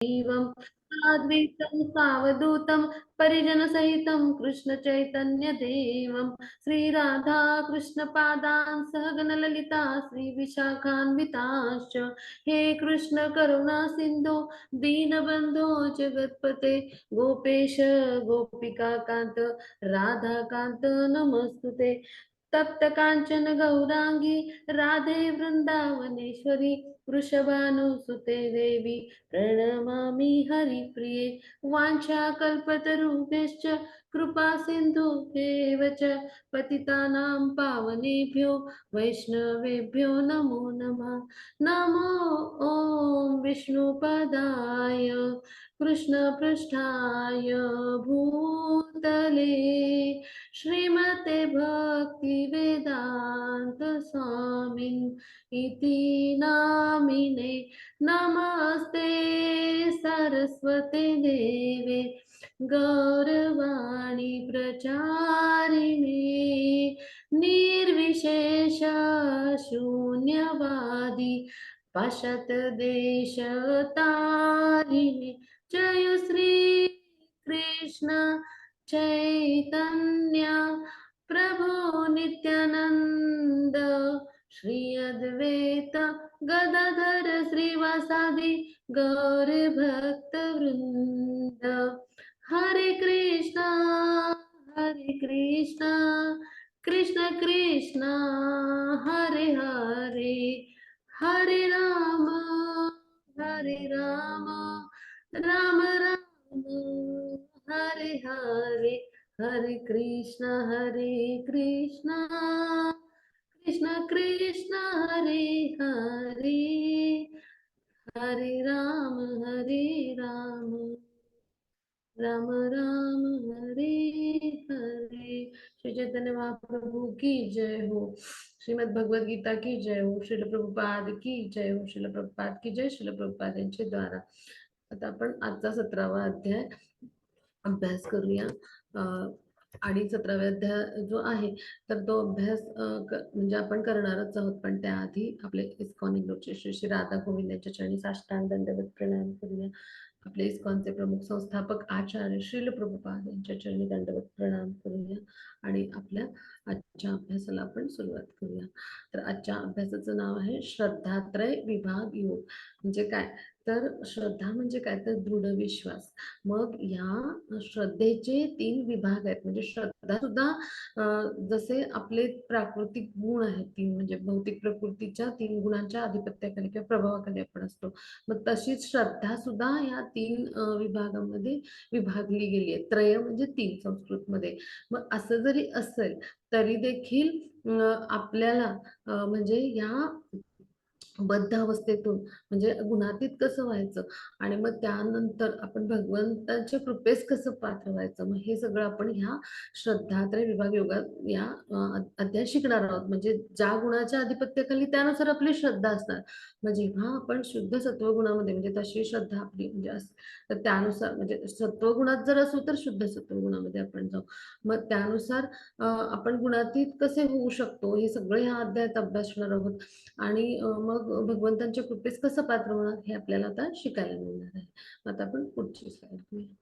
एवं साद्वैतं सावधूतं परिजनसहितं कृष्णचैतन्यदेवं श्रीराधा कृष्णपादान् सहगणललिता श्रीविशाखान्विताश्च हे कृष्ण करुणा सिन्धो दीनबन्धो जगत्पते गोपेश गोपिकान्त राधाकान्त नमस्तुते तप्त कांचन गौरांगी राधे वृंदावनेश्वरी वृषभानुसुते देवी प्रणमामि हरिप्रिये वाञ्छाकल्पतरुभ्यश्च कृपा सिन्धुभ्येव च पतितानां पावनेभ्यो वैष्णवेभ्यो नमो नमः नमो ॐ विष्णुपदाय कृष्णपृष्ठाय भूतले श्रीमते भक्तिवेदान्त स्वामिन् इति नामिने नमस्ते सरस्वते देवे गौरवाणी प्रचारिणे निर्विशेष शून्यवादी पशत देशतारिणे जय श्री कृष्ण चैतन्य प्रभु नित्यानंद श्री अद्वैत गदाधर श्रीवासादि गौर भक्त वृंद हरे कृष्णा कृष्ण कृष्ण हरे हरे हरे राम राम राम हरे हरे हरे कृष्णा कृष्ण कृष्ण हरे हरे हरे राम राम राम हरे हरे। श्री चैतन्य महाप्रभु की जय हो। श्रीमद् भगवद गीता की जय हो। श्रील प्रभुपाद की जय हो। श्रील प्रभुपाद की जय। श्रील प्रभुपाद यांचे द्वारा आता आपण आजचा 17वा अध्याय अभ्यास करूया। आणि 17व्या अध्याय जो आहे तर तो अभ्यास म्हणजे आपण करणारच आहोत, पण त्याआधी आपले इस्कॉन इंदोरचे श्री श्री राधा गोविंद यांच्या चरणी साष्टांग दंडवत प्रणाम करूया। आपले इस्कॉनचे प्रमुख संस्थापक आचार्य श्रील प्रभुपाद यांच्या चरणी दंडवत प्रणाम करूया आणि आपल्या आजच्या अभ्यासाला आपण सुरुवात करूया। तर आजच्या अभ्यासाचं नाव आहे श्रद्धात्रय विभाग योग। म्हणजे काय तर श्रद्धा म्हणजे काय तर दृढ विश्वास। मग या श्रद्धेचे 3 विभाग आहेत। म्हणजे श्रद्धा सुद्धा जसे आपले प्राकृतिक गुण आहेत 3, म्हणजे भौतिक प्रकृतीच्या 3 गुणांच्या अधिपत्याखाली किंवा प्रभावाखाली आपण असतो। मग तशीच श्रद्धा सुद्धा या 3 विभागामध्ये विभागली गेली आहे। त्रय म्हणजे 3 संस्कृत मध्ये। मग असं जरी असेल तरी देखील आपल्याला म्हणजे या बद्ध अवस्थेतून म्हणजे गुणातीत कसं व्हायचं आणि मग त्यानंतर आपण भगवंताच्या कृपेस कसं पात्र व्हायचं, मग हे सगळं आपण ह्या श्रद्धात्रय विभाग योगात या अध्याय शिकणार आहोत। म्हणजे ज्या गुणाच्या अधिपत्याखाली त्यानुसार आपली श्रद्धा असणार। मग जेव्हा आपण शुद्ध सत्वगुणामध्ये म्हणजे तशी श्रद्धा आपली म्हणजे तर त्यानुसार म्हणजे सत्वगुणात जर असू तर शुद्ध सत्वगुणामध्ये आपण जाऊ। मग त्यानुसार आपण गुणातीत कसे होऊ शकतो हे सगळे ह्या अध्यायात अभ्यासणार आहोत। आणि मग भगवंतांच्या कृपेस कसं पात्र होणार हे आपल्याला आता शिकायला मिळणार आहे। आता आपण पुढची स्लाइड घेऊया।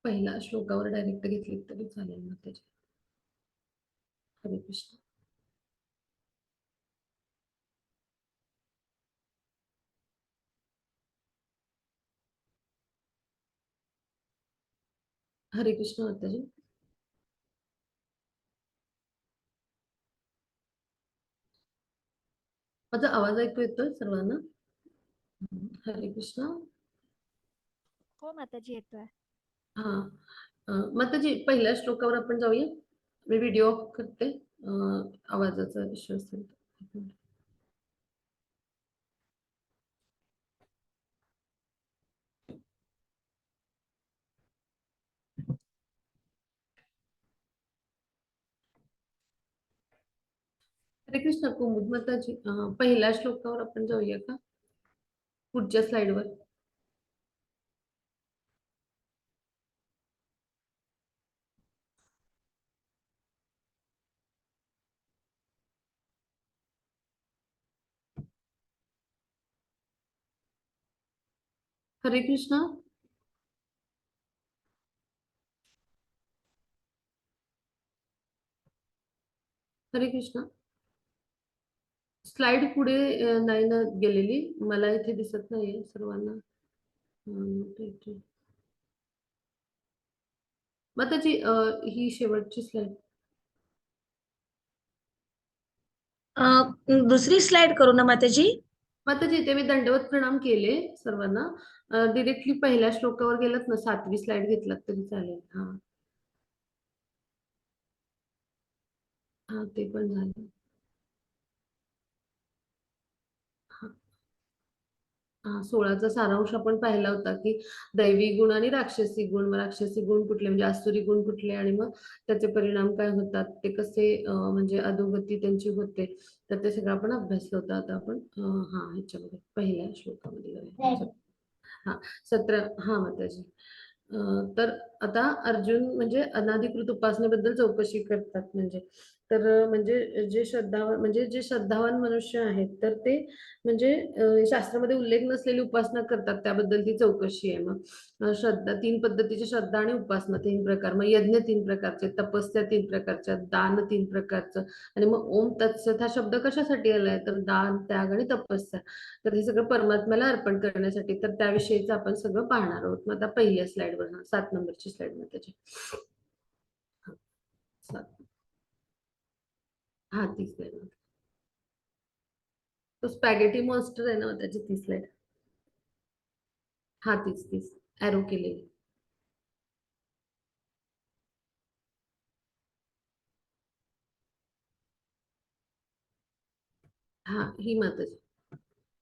पहिला श्लोकावर डायरेक्ट घेतली तरी चालेल मग त्याच्या। हरे कृष्ण हरे कृष्ण माताजी। माझा आवाज ऐकू येतोय सर्वांना? हरे कृष्ण। हो माताजी येतोय। हा माताजी पहिल्या श्लोकावर आपण जाऊया। मी व्हिडिओ ऑफ करते आवाजाचा इश्यू असेल तर। हरे कृष्ण कुमुद माताजी पहिल्या श्लोकावर आपण जाऊया का पुढच्या स्लाइडवर? हरे कृष्णा. हरे कृष्णा. स्लाइड पुढे नाही ना गेलेली, मला इथे दिसत नाहीये सर्वांना. ठीक आहे. माताजी, ही शेवटची स्लाइड. दुसरी स्लाइड करू ना माताजी? माताजी, इथे मी दंडवत प्रणाम केले सर्वांना. डिरेक्टली पहिल्या श्लोकावर गेलात ना, 7वी स्लाइड घेतलात तरी चालेल. हा हा, ते पण झालं. हा हा, 16चा सारांश आपण पाहिला होता की दैवी गुण आणि राक्षसी गुण. मग राक्षसी गुण कुठले, म्हणजे आसुरी गुण कुठले, आणि मग त्याचे परिणाम काय होतात, ते कसे म्हणजे अधोगती त्यांची होते. तर ते सगळं आपण अभ्यासलं होतं. आता आपण हा ह्याच्यामध्ये पहिल्या श्लोकामध्ये जाऊया. हा, 17. हा माताजी. तर आता अर्जुन म्हणजे अनाधिकृत उपासनेबद्दल चौकशी करतात. म्हणजे जे श्रद्धावान मनुष्य आहेत, तर ते म्हणजे शास्त्रामध्ये उल्लेख नसलेली उपासना करतात, त्याबद्दल ती चौकशी आहे. मग श्रद्धा 3 पद्धतीची, श्रद्धा आणि उपासना 3 प्रकार, मग यज्ञ 3 प्रकारचे, तपस्या 3 प्रकारच्या, दान 3 प्रकारचं, आणि मग ओम तत्सत हा शब्द कशासाठी आलाय, तर दान, त्याग आणि तपस्या. तर हे सगळं परमात्म्याला अर्पण करण्यासाठी. तर त्याविषयीच आपण सगळं पाहणार आहोत. मग आता पहिल्या स्लाइडवर, 7 नंबरची स्लाइड मग त्याची. हा, 7. हा, ती स्लाइड. तो स्पॅगेटी मॉन्स्टर आहे ना, त्याची ती स्लाइड. हा, तीच एरो केलेली. हा, ही माताजी.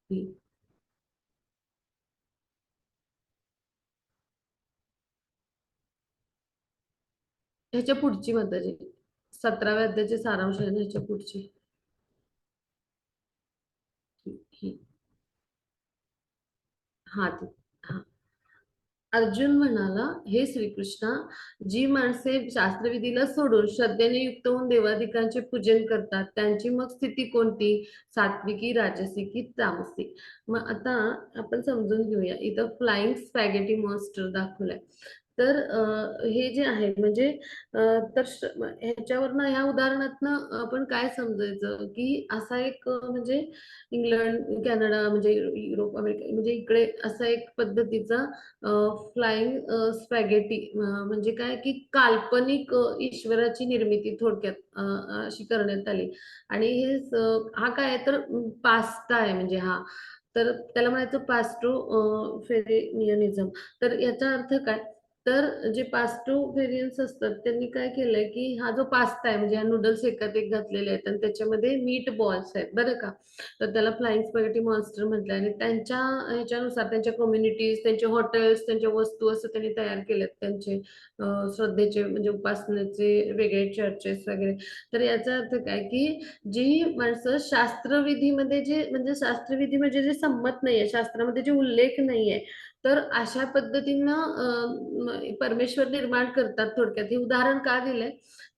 ही ह्याच्या पुढची माताजी, 17व्या अध्यायाचे सारांश आहे ना, ह्याच्या पुढची. ही. हा, ती. हा. अर्जुन म्हणाला, हे श्रीकृष्णा, जी माणसे शास्त्रविधीला सोडून श्रद्धेने युक्त होऊन देवादिकांचे पूजन करतात, त्यांची मग स्थिती कोणती, सात्विकी, राजसी की तामसी. मग आता आपण समजून घेऊया. इथं फ्लाइंग स्पॅगेटी मॉन्स्टर दाखवलाय. तर हे जे आहे म्हणजे ह्याच्यावरनं, ह्या उदाहरणातनं आपण काय समजायचं, की असा एक म्हणजे इंग्लंड, कॅनडा, म्हणजे युरोप, अमेरिका, म्हणजे इकडे असा एक पद्धतीचा फ्लाइंग स्पॅगेटी म्हणजे काय, की काल्पनिक ईश्वराची निर्मिती थोडक्यात अशी करण्यात आली. आणि हा काय आहे, तर पास्ता आहे. म्हणजे हा, तर त्याला म्हणायचं पास्ट्रो फेरेनियनिझम. तर याचा अर्थ काय, तर जे पास्ट्रो व्हेरियन्स असतात, त्यांनी काय केलंय, की हा जो पास्ता आहे, म्हणजे हा नूडल्स एकात एक घातलेले आहेत, आणि त्याच्यामध्ये मीट बॉल्स आहेत बरं का. तर त्याला फ्लाइंग स्पॅगेटी मॉन्स्टर म्हटलं. आणि त्यांच्या ह्याच्यानुसार त्यांच्या कम्युनिटीज, त्यांचे हॉटेल्स, त्यांच्या वस्तू असं त्यांनी तयार केलेत, त्यांचे श्रद्धेचे म्हणजे उपासनेचे वेगळे चर्चेस वगैरे. तर याचा अर्थ काय, की जी माणसं शास्त्रविधीमध्ये शास्त्रविधी म्हणजे जे संमत नाहीये, शास्त्रामध्ये जे उल्लेख नाहीये, तर अशा पद्धतीनं परमेश्वर निर्माण करतात. थोडक्यात हे उदाहरण का दिलंय,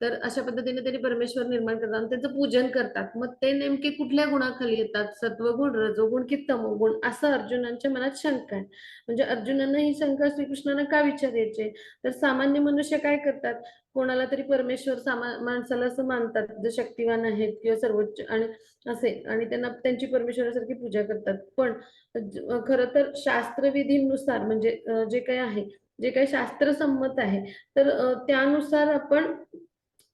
तर अशा पद्धतीने त्यांनी परमेश्वर निर्माण करतात आणि त्यांचं पूजन करतात. मग ते नेमके कुठल्या गुणाखाली येतात, सत्वगुण, रजोगुण की तमोगुण, असं अर्जुनांच्या मनात शंका आहे. म्हणजे अर्जुनांना ही शंका श्रीकृष्णांना का विचारायचे, तर सामान्य मनुष्य काय करतात, कोणाला तरी परमेश्वर माणसाला असं मानतात, जे शक्तिवान आहेत किंवा सर्वोच्च आणि असे, आणि त्यांना त्यांची परमेश्वरासारखी पूजा करतात. पण खरं तर शास्त्रविधीनुसार म्हणजे जे काही आहे, जे काही शास्त्रसंमत आहे, तर त्यानुसार आपण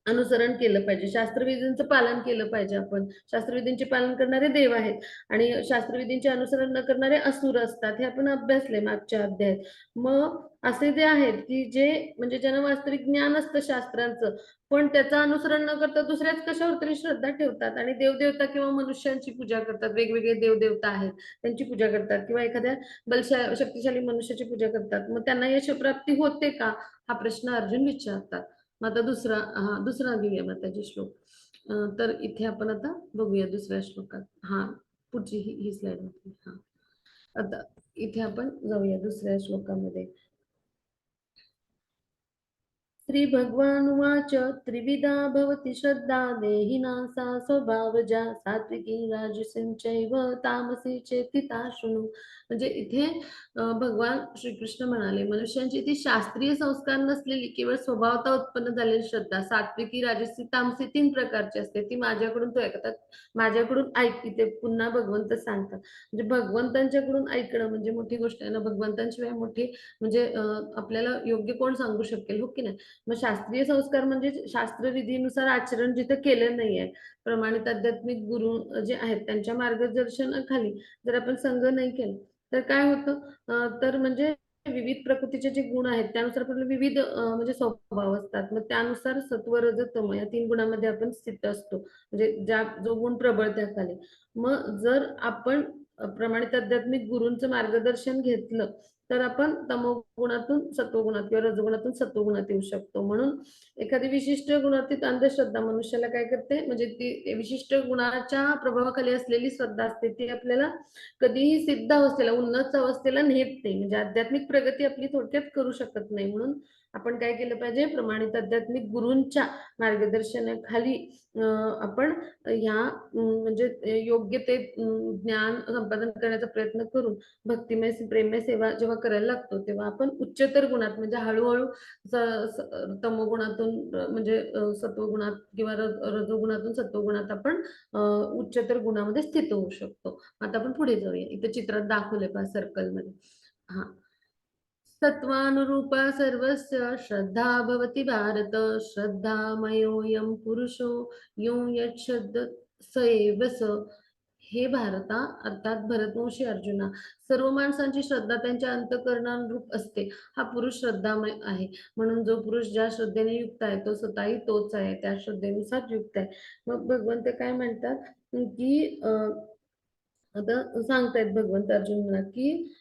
अनुसरण केलं पाहिजे, शास्त्रविधींचं पालन केलं पाहिजे. आपण शास्त्रविधींचे पालन करणारे देव आहेत, आणि शास्त्रविधींचे अनुसरण न करणारे असुर असतात. हे आपण अभ्यासले मागच्या अध्यायात. मग असे जे आहेत, की जे म्हणजे ज्यांना वास्तविक ज्ञान असतं शास्त्रांचं, पण त्याचं अनुसरण न करता दुसऱ्याच कशावर तरी श्रद्धा ठेवतात, आणि देवदेवता किंवा मनुष्यांची पूजा करतात. वेगवेगळे देवदेवता आहेत, त्यांची पूजा करतात, किंवा एखाद्या शक्तिशाली मनुष्याची पूजा करतात. मग त्यांना यशप्राप्ती होते का, हा प्रश्न अर्जुन विचारतात. मग आता दुसरा घेऊया मग त्याचे श्लोक. तर इथे आपण आता बघूया दुसऱ्या श्लोकात. हा, पुढची ही स्लाइड होती. हा, आता इथे आपण जाऊया दुसऱ्या श्लोकामध्ये. श्री भगवानुवाच त्रिविधा भवति श्रद्धा देहिना सा स्वभावजा सात्विकी राजसीं चैव तामसी चेति ता शृणु. म्हणजे इथे भगवान श्रीकृष्ण म्हणाले मनुष्यांची ती शास्त्रीय संस्कार नसलेली केवळ स्वभावता उत्पन्न झालेली श्रद्धा सात्विकी राजसी तामसी 3 प्रकारची असते. ती माझ्याकडून तो ऐकतात, माझ्याकडून ऐक. इथे पुन्हा भगवंत सांगतात म्हणजे भगवंतांच्याकडून ऐकणं म्हणजे मोठी गोष्ट आहे ना. भगवंतांशिवाय मोठी म्हणजे आपल्याला योग्य कोण सांगू शकेल, हो की नाही. मग शास्त्रीय संस्कार म्हणजे शास्त्र विधीनुसार आचरण जिथे केलं नाहीये, प्रमाणित आध्यात्मिक गुरु जे आहेत त्यांच्या मार्गदर्शनाखाली जर आपण संग नाही केलं तर काय होतं, तर म्हणजे विविध प्रकृतीचे जे गुण आहेत त्यानुसार आपल्याला विविध म्हणजे स्वभाव असतात. मग त्यानुसार सत्व रज तम या 3 गुणांमध्ये आपण स्थित असतो, म्हणजे ज्या जो गुण प्रबळ त्याखाली. मग जर आपण प्रमाणित आध्यात्मिक गुरूंचं मार्गदर्शन घेतलं तर आपण तमोगुणातून सत्वगुणात किंवा रजोगुणातून सत्वगुणात येऊ शकतो. म्हणून एखादी विशिष्ट गुणातीत अंधश्रद्धा मनुष्याला काय करते, म्हणजे ती विशिष्ट गुणाच्या प्रभावाखाली असलेली श्रद्धा असते ती आपल्याला कधीही सिद्ध अवस्थेला उन्नत अवस्थेला नेत नाही, म्हणजे आध्यात्मिक प्रगती आपली थोडक्यात करू शकत नाही. म्हणून आपण काय केलं पाहिजे, प्रमाणित आध्यात्मिक गुरूंच्या मार्गदर्शनाखाली आपण ह्या म्हणजे योग्य ते ज्ञान संपादन करण्याचा प्रयत्न करून भक्तिमय प्रेममय सेवा जेव्हा करायला लागतो तेव्हा आपण उच्चतर गुणात म्हणजे हळूहळू तमोगुणातून म्हणजे सत्वगुणात किंवा रजोगुणातून सत्वगुणात आपण उच्चतर गुणामध्ये स्थित होऊ शकतो. आता आपण पुढे जाऊया. इथे चित्रात दाखवले पहा सर्कल मध्ये. हा, सत्वानुरूपा सर्वस्य श्रद्धा भवति भारत श्रद्धामयोऽयं पुरुषो यो यच्छ्रद्ध स एव स. हे भारता अर्थात भरतवंशी अर्जुना, सर्व माणसांची श्रद्धा त्यांच्या अंतःकरणानुरूप असते. हा पुरुष श्रद्धामय आहे. म्हणून जो पुरुष ज्या श्रद्धेने युक्त आहे तो स्वतःही तोच आहे, त्या श्रद्धेनुसार युक्त आहे. मग भगवंत काय म्हणतात की आता सांगतायत भगवंत अर्जुनला की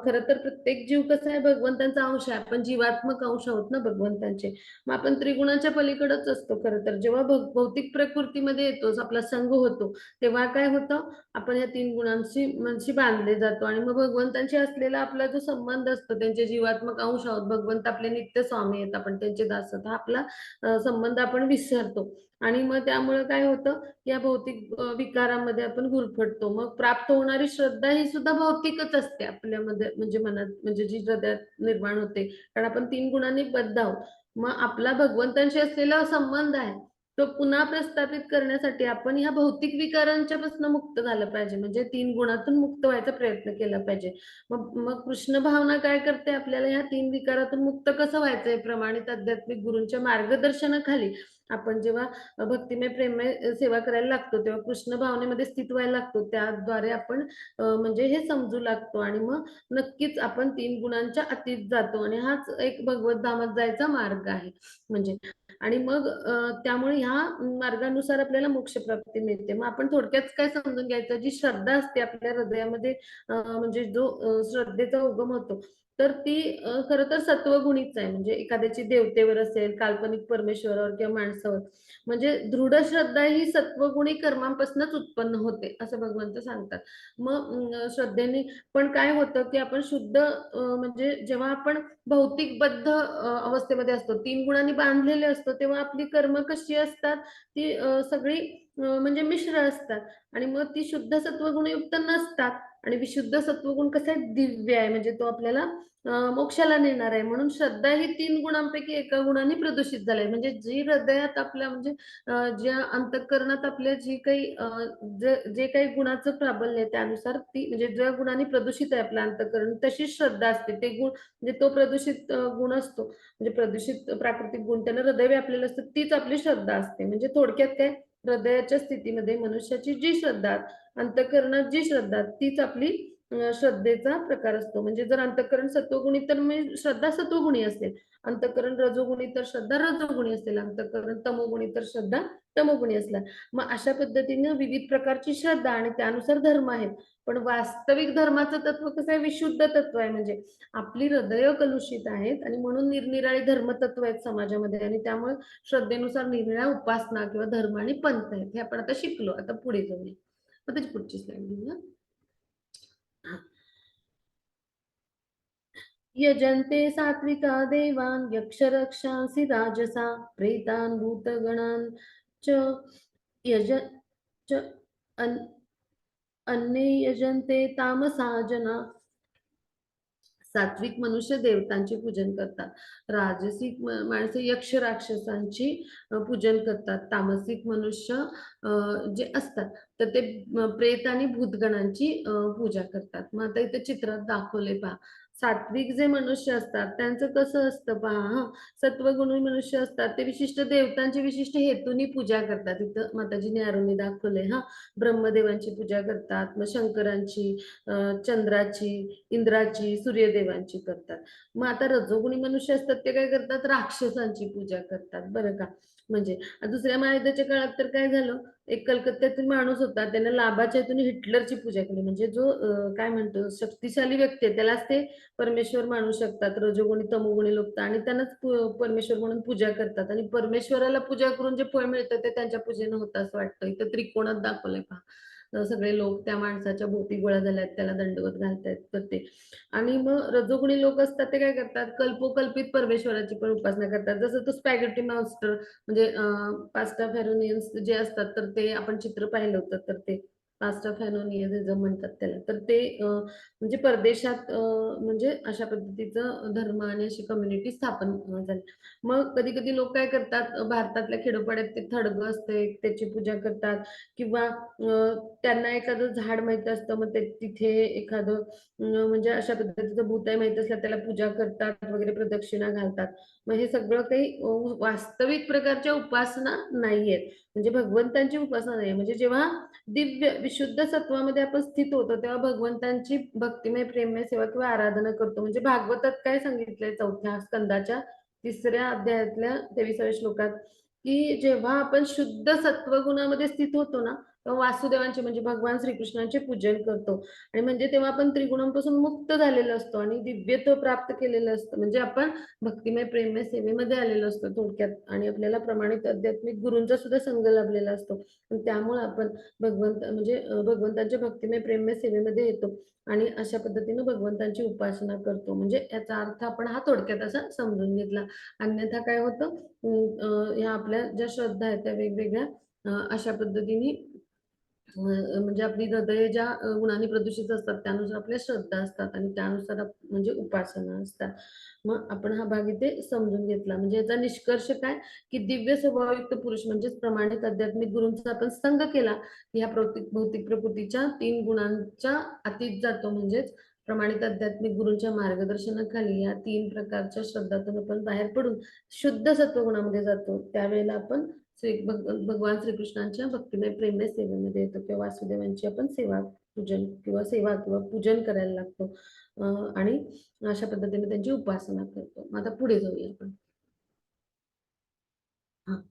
खरं तर प्रत्येक जीव कसा आहे भगवंतांचा अंश आहे. आपण जीवात्मक अंश आहोत ना भगवंतांचे. मग आपण त्रिगुणाच्या पलीकडेच असतो. खरं तर जेव्हा भौतिक प्रकृतीमध्ये येतो, आपला संग होतो, तेव्हा काय होतं, आपण या 3 गुणांशी बांधले जातो आणि मग भगवंतांशी असलेला आपला जो संबंध असतो, त्यांचे जीवात्मक अंश आहोत, भगवंत आपले नित्य स्वामी आहेत, आपण त्यांचे दास आहोत, हा आपला संबंध आपण विसरतो. आणि मग त्यामुळे काय होतं, या भौतिक विकारामध्ये आपण गुरफटतो. मग प्राप्त होणारी श्रद्धा ही सुद्धा भौतिकच असते आपल्यामध्ये, म्हणजे मनात, म्हणजे जी हृदयात निर्माण होते, कारण आपण 3 गुणांनी बद्ध आहोत. मग आपला भगवंतांशी असलेला संबंध आहे तो पुन्हा प्रस्थापित करण्यासाठी आपण ह्या भौतिक विकारांच्या पासून मुक्त झालं पाहिजे, म्हणजे 3 गुणातून मुक्त व्हायचा प्रयत्न केला पाहिजे. मग मग कृष्ण भावना काय करते, आपल्याला ह्या 3 विकारातून मुक्त कसं व्हायचंय, प्रमाणित आध्यात्मिक गुरूंच्या मार्गदर्शनाखाली आपण जेव्हा भक्तिमय प्रेममय सेवा करायला लागतो तेव्हा कृष्ण भावनेमध्ये स्थित व्हायला लागतो. त्याद्वारे आपण म्हणजे हे समजू लागतो आणि मग नक्कीच आपण 3 गुणांच्या अतीत जातो आणि हाच एक भगवत धामात जायचा मार्ग आहे. म्हणजे आणि मग त्यामुळे ह्या मार्गानुसार आपल्याला मोक्ष प्राप्ती मिळते. मग आपण थोडक्यात काय समजून घ्यायचं, जी श्रद्धा असते आपल्या हृदयामध्ये म्हणजे जो श्रद्धेचा उगम होतो तर ती खरं तर सत्वगुणीच आहे. म्हणजे एखाद्याची देवतेवर असेल, काल्पनिक परमेश्वरावर किंवा माणसावर, म्हणजे दृढ श्रद्धा ही सत्वगुणी कर्मांपासूनच उत्पन्न होते असं भगवंत सांगतात. मग श्रद्धेने पण काय होतं की आपण शुद्ध म्हणजे जेव्हा आपण भौतिकबद्ध अवस्थेमध्ये असतो, 3 गुणांनी बांधलेले असतो, तेव्हा आपली कर्म कशी असतात, ती सगळी म्हणजे मिश्र असतात आणि मग ती शुद्ध सत्वगुणयुक्त नसतात. आणि विशुद्ध सत्वगुण कसा आहे, दिव्य आहे, म्हणजे तो आपल्याला मोक्षाला नेणार आहे. म्हणून श्रद्धा ही 3 गुणांपैकी एका गुणाने प्रदूषित झाली, म्हणजे जी हृदयात आपल्या म्हणजे ज्या अंतःकरणात आपल्या जी काही जे काही गुणाचं प्राबल्य आहे त्यानुसार ती, म्हणजे ज्या गुणाने प्रदूषित आहे आपलं अंतःकरण तशीच श्रद्धा असते. ते गुण म्हणजे तो प्रदूषित गुण असतो, म्हणजे प्रदूषित प्राकृतिक गुण त्यानं हृदय व्यापलेलं असतं, तीच आपली श्रद्धा असते. म्हणजे थोडक्यात काय, हृदयाच्या स्थितीमध्ये मनुष्याची जी श्रद्धा, अंतःकरणात जी श्रद्धा, तीच आपली श्रद्धेचा प्रकार असतो. म्हणजे जर अंतःकरण सत्वगुणी तर मग श्रद्धा सत्वगुणी असेल, अंतःकरण रजोगुणी तर श्रद्धा रजोगुणी असेल, अंतःकरण तमोगुणी तर श्रद्धा तमोगुणी असला. मग अशा पद्धतीने विविध प्रकारची श्रद्धा आणि त्यानुसार धर्म आहेत. पण वास्तविक धर्माचं तत्व कसं आहे, विशुद्ध तत्व आहे. म्हणजे आपली हृदय कलुषित आहेत आणि म्हणून निरनिराळी धर्मतत्व आहेत समाजामध्ये आणि त्यामुळे श्रद्धेनुसार निरनिराळ्या उपासना किंवा धर्म आणि पंथ आहेत. हे आपण आता शिकलो. आता पुढे जाऊया. मग त्याची पुढची स्लाइड घेऊया. यजन्ते सात्विका देवान् यक्षरक्षांसि राजसा प्रेतान् भूतगणान् च यज च अन्ये यजन्ते तामसा जना. सात्विक मनुष्य देवतांचे पूजन करतात, राजसिक माणसे यक्ष राक्षसांची पूजन करतात, तामसिक मनुष्य जे असतात तर ते प्रेत आणि भूतगणांची पूजा करतात. मग आता इथे चित्रात दाखवले पहा, सात्विक जे मनुष्य असतात त्यांचं कसं असतं पहा. सत्वगुणी मनुष्य असतात ते विशिष्ट देवतांची विशिष्ट हेतूनी पूजा करतात. इथं माताजीने आरोनी दाखवले. ब्रह्मदेवांची पूजा करतात, मग शंकरांची, चंद्राची, इंद्राची, सूर्यदेवांची करतात. मग आता रजोगुणी मनुष्य असतात ते काय करतात, राक्षसांची पूजा करतात बरं का. म्हणजे दुसऱ्या महायुद्धाच्या काळात तर काय झालं, एक कलकत्त्यातील माणूस होता, त्याने लाभाच्या हेतून हिटलरची पूजा केली. म्हणजे जो काय म्हणतो शक्तिशाली व्यक्ती आहे त्यालाच ते परमेश्वर मानू शकतात, रजोगुणी तमोगुणी लोक, आणि त्यांनाच परमेश्वर म्हणून पूजा करतात. आणि परमेश्वराला पूजा करून जे फळ मिळतं ते त्यांच्या पूजेनं होतं असं वाटतं. इथं त्रिकोणात दाखवलंय पहा. सगळे लोक त्या माणसाच्या भोवती गोळा झाल्यात, त्याला दंडवत घालतायत तर ते. आणि मग रजोगुणी लोक असतात ते काय करतात, कल्पोकल्पित परमेश्वराची पण उपासना करतात. जसं तो स्पॅगेटी मास्टर म्हणजे पास्टा फेरोनियन्स जे असतात तर ते आपण चित्र पाहिलं होतं, तर ते पास्टा फेरोनियनिझम म्हणतात त्याला. तर ते म्हणजे परदेशात म्हणजे अशा पद्धतीचं धर्म आणि अशी कम्युनिटी स्थापन झाली. मग कधी कधी लोक काय करतात, भारतातल्या खेडोपाड्यात ते थडगं असते त्याची पूजा करतात, किंवा त्यांना एखादं झाड माहित असतं मग ते तिथे एखादं म्हणजे अशा पद्धतीचं भूत आहे माहित असलं त्याला पूजा करतात वगैरे, प्रदक्षिणा घालतात. मग हे सगळं काही वास्तविक प्रकारच्या उपासना नाहीयेत, म्हणजे भगवंतांची उपासना नाही. म्हणजे जेव्हा दिव्य विशुद्ध सत्वामध्ये आपण स्थित होतो तेव्हा भगवंतांची भक्तिमय प्रेममय सेवा किंवा आराधना करतो. म्हणजे भागवतात काय सांगितलंय 4थ्या स्कंदाच्या 3ऱ्या अध्यायातल्या 23व्या श्लोकात, की जेव्हा आपण शुद्ध सत्वगुणामध्ये स्थित होतो ना तेव्हा वासुदेवांचे म्हणजे भगवान श्रीकृष्णांचे पूजन करतो. आणि म्हणजे तेव्हा आपण त्रिगुणांपासून मुक्त झालेलो असतो आणि दिव्यत्व प्राप्त केलेलं असतं. म्हणजे आपण भक्तिमय प्रेममय सेवेमध्ये आलेलो असतो थोडक्यात, आणि आपल्याला प्रमाणित आध्यात्मिक गुरूंचा सुद्धा संग लाभलेला असतो. आणि त्यामुळे आपण म्हणजे भगवंतांच्या भक्तिमय प्रेममय सेवेमध्ये येतो आणि अशा पद्धतीने भगवंतांची उपासना करतो. म्हणजे याचा अर्थ आपण हा थोडक्यात असा समजून घेतला. अन्यथा काय होतं, ह्या आपल्या ज्या श्रद्धा आहेत त्या वेगवेगळ्या अशा पद्धतीने म्हणजे आपली हृदय ज्या गुणांनी प्रदूषित असतात त्यानुसार आपल्या श्रद्धा असतात आणि त्यानुसार म्हणजे उपासना असतात. मग आपण हा भाग इथे समजून घेतला. म्हणजे याचा निष्कर्ष काय, की दिव्य स्वभावयुक्त पुरुष म्हणजेच प्रमाणित आध्यात्मिक गुरूंचा आपण संग केला की ह्या भौतिक प्रकृतीच्या 3 गुणांच्या अतीत जातो. म्हणजेच प्रमाणित आध्यात्मिक गुरूंच्या मार्गदर्शनाखाली या 3 प्रकारच्या श्रद्धातून आपण बाहेर पडून शुद्ध सत्वगुणामध्ये जातो. त्यावेळेला आपण भगवान श्रीकृष्णांच्या भक्तिमय प्रेममय सेवेमध्ये येतो किंवा वासुदेवांची आपण सेवा किंवा पूजन करायला लागतो. आणि अशा पद्धतीने त्यांची उपासना करतो. मग आता पुढे जाऊया आपण. हा.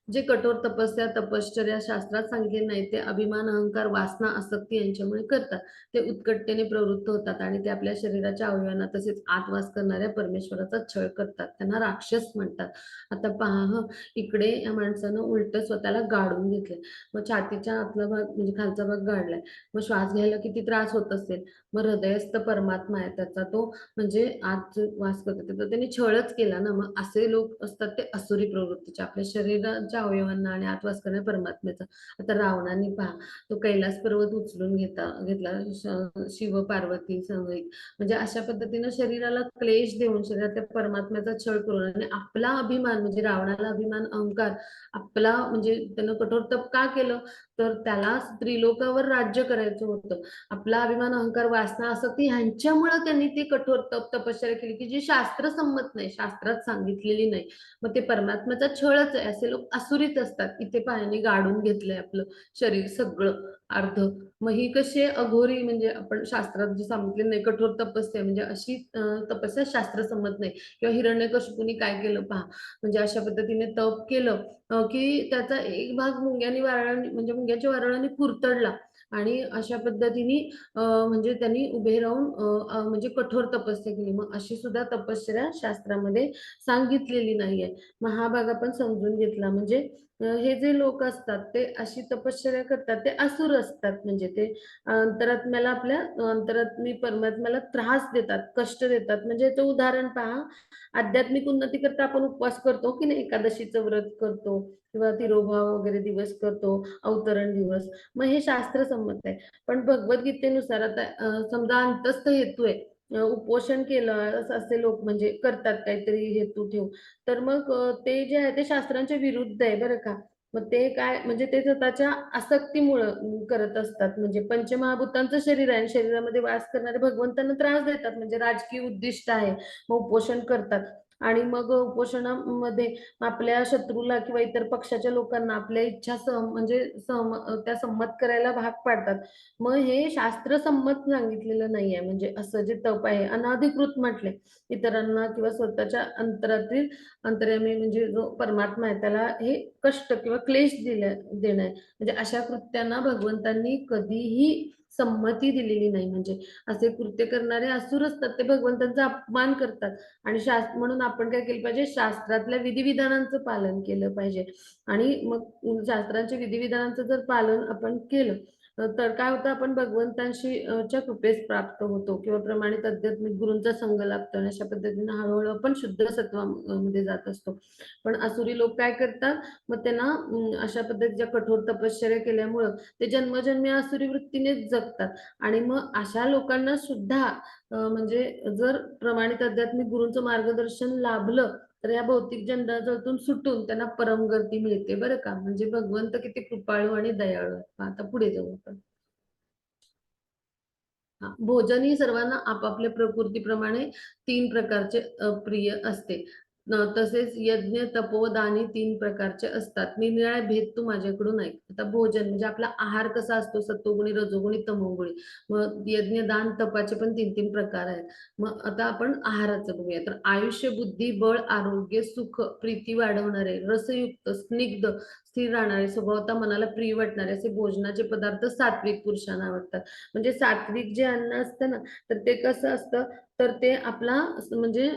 जे कठोर तपस्या तपश्चर्या शास्त्रात सांगितले नाही ते अभिमान अहंकार वासना आसक्ती यांच्यामुळे करतात. ते उत्कटतेने प्रवृत्त होतात आणि ते आपल्या शरीराच्या अवयवांना तसेच आत वास करणाऱ्या परमेश्वराचा छळ करतात. त्यांना राक्षस म्हणतात. आता पहा इकडे या माणसानं उलट स्वतःला गाडून घेतले. मग छातीच्या आतला भाग म्हणजे खालचा भाग गाडलाय. मग श्वास घ्यायला किती त्रास होत असेल. मग हृदयस्थ परमात्मा आहे त्याचा तो म्हणजे आत वास करतो तर त्यांनी छळच केला ना. मग असे लोक असतात ते असुरी प्रवृत्तीचे, आपल्या शरीराच्या अवयवांना आणि आत्वास करण्या परमात्म्याचा. आता रावणाने पहा तो कैलास पर्वत उचलून घेतला शिव पार्वती समवेत. म्हणजे अशा पद्धतीनं शरीराला क्लेश देऊन शरीराच्या परमात्म्याचा छळ करून आणि आपला अभिमान म्हणजे रावणाला अभिमान अहंकार आपला म्हणजे त्यानं कठोर तप का केलं तर त्याला त्रिलोकावर राज्य करायचं होतं. आपला अभिमान अहंकार वासना आसक्ती ह्यांच्यामुळे त्यांनी ती कठोर तपश्चर्या केली की जी शास्त्र संमत नाही, शास्त्रात सांगितलेली नाही. मग ते परमात्म्याचा छळच आहे. असे लोक असुरीच असतात. इथे पायाने गाडून घेतलंय आपलं शरीर सगळं अर्ध. मग ही कशी अघोरी म्हणजे आपण शास्त्रात जे सांगितले नाही कठोर तपस्या म्हणजे अशी तपस्या शास्त्र संमत नाही. किंवा हिरण्यकशिपूने काय केलं पहा, म्हणजे अशा पद्धतीने तप केलं की त्याचा एक भाग मुंग्याने वारळाने म्हणजे मुंग्याच्या वारळाने कुरतडला आणि अशा पद्धतीने म्हणजे त्यांनी उभे राहून म्हणजे कठोर तपस्या केली. मग अशी सुद्धा तपश्चर्या शास्त्रामध्ये सांगितलेली नाहीये. मग हा भाग आपण समजून घेतला. म्हणजे हे जे लोक असतात ते अशी तपश्चर्या करतात ते असुर असतात. म्हणजे ते अंतरात्म्याला, आपल्या अंतरात्मी परमात्म्याला त्रास देतात, कष्ट देतात. म्हणजे याचं उदाहरण पहा, आध्यात्मिक उन्नती करता आपण उपवास करतो की नाही, एकादशीचं व्रत करतो किंवा तिरोभाव वगैरे दिवस करतो, अवतरण दिवस. मग हे शास्त्रसंमत आहे. पण भगवद्गीतेनुसार आता समजा अंतस्थ हेतू आहे, उपोषण केलं असे लोक म्हणजे करतात काहीतरी हेतू ठेवून, तर मग ते जे आहे ते शास्त्रांच्या विरुद्ध आहे बरं का. मग ते काय म्हणजे ते स्वतःच्या आसक्तीमुळं करत असतात. म्हणजे पंचमहाभूतांचं शरीर आहे आणि शरीरामध्ये वास करणारे भगवंतांना त्रास देतात, म्हणजे राजकीय उद्दिष्ट आहे. मग उपोषण करतात आणि मग उपोषणामध्ये आपल्या शत्रूला किंवा इतर पक्षाच्या लोकांना आपल्या इच्छा म्हणजे त्या संमत करायला भाग पाडतात. मग हे शास्त्रसंमत सांगितलेलं नाहीये. म्हणजे असं जे तप आहे अनाधिकृत म्हटले, इतरांना किंवा स्वतःच्या अंतरातील अंतर्यामी म्हणजे जो परमात्मा आहे त्याला हे कष्ट किंवा क्लेश देणं आहे. म्हणजे अशा कृत्यांना भगवंतांनी कधीही संमती दिलेली नाही. म्हणजे असे कृत्य करणारे असुर असतात, ते भगवंतांचा अपमान करतात. आणि म्हणून आपण काय केलं पाहिजे, शास्त्रातल्या विधिविधानांचं पालन केलं पाहिजे. आणि मग शास्त्रांच्या विधिविधानांचं जर पालन आपण केलं तर काय होतं, आपण भगवंतांशी च्या कृपेस प्राप्त होतो किंवा प्रमाणित आध्यात्मिक गुरूंचा संग लाभतो आणि अशा पद्धतीने हळूहळू आपण शुद्ध सत्वामध्ये जात असतो. पण असुरी लोक काय करतात, मग त्यांना अशा पद्धतीच्या कठोर तपश्चर्या केल्यामुळं ते जन्मजन्मी असुरी वृत्तीनेच जगतात. आणि मग अशा लोकांना सुद्धा म्हणजे जर प्रमाणित आध्यात्मिक गुरूंचं मार्गदर्शन लाभलं तर या भौतिक जंजाळातून सुटून त्यांना परमगती मिळते बरं का. म्हणजे भगवंत किती कृपाळू आणि दयाळू आहेत. आता पुढे जाऊ आपण. भोजन ही सर्वांना आपापल्या प्रकृतीप्रमाणे 3 प्रकारचे प्रिय असते. तसेच यज्ञ, तपोदानी 3 प्रकारचे असतात. निरनिराळे भेद तू माझ्याकडून ऐक. आता भोजन म्हणजे आपला आहार कसा असतो, सत्वगुणी, रजोगुणी, तमोगुणी. मग यज्ञ, दान, तपाचे पण 3-3 प्रकार आहेत. मग आता आपण आहाराचं बघूया. तर आयुष्य, बुद्धी, बळ, आरोग्य, सुख, प्रीती वाढवणारे, रसयुक्त, स्निग्ध, स्थिर राहणारे, स्वभावतः मनाला प्रिय वाटणारे असे भोजनाचे पदार्थ सात्विक पुरुषांना आवडतात. म्हणजे सात्विक जे अन्न असतं ना, तर ते कसं असतं, तर ते आपला म्हणजे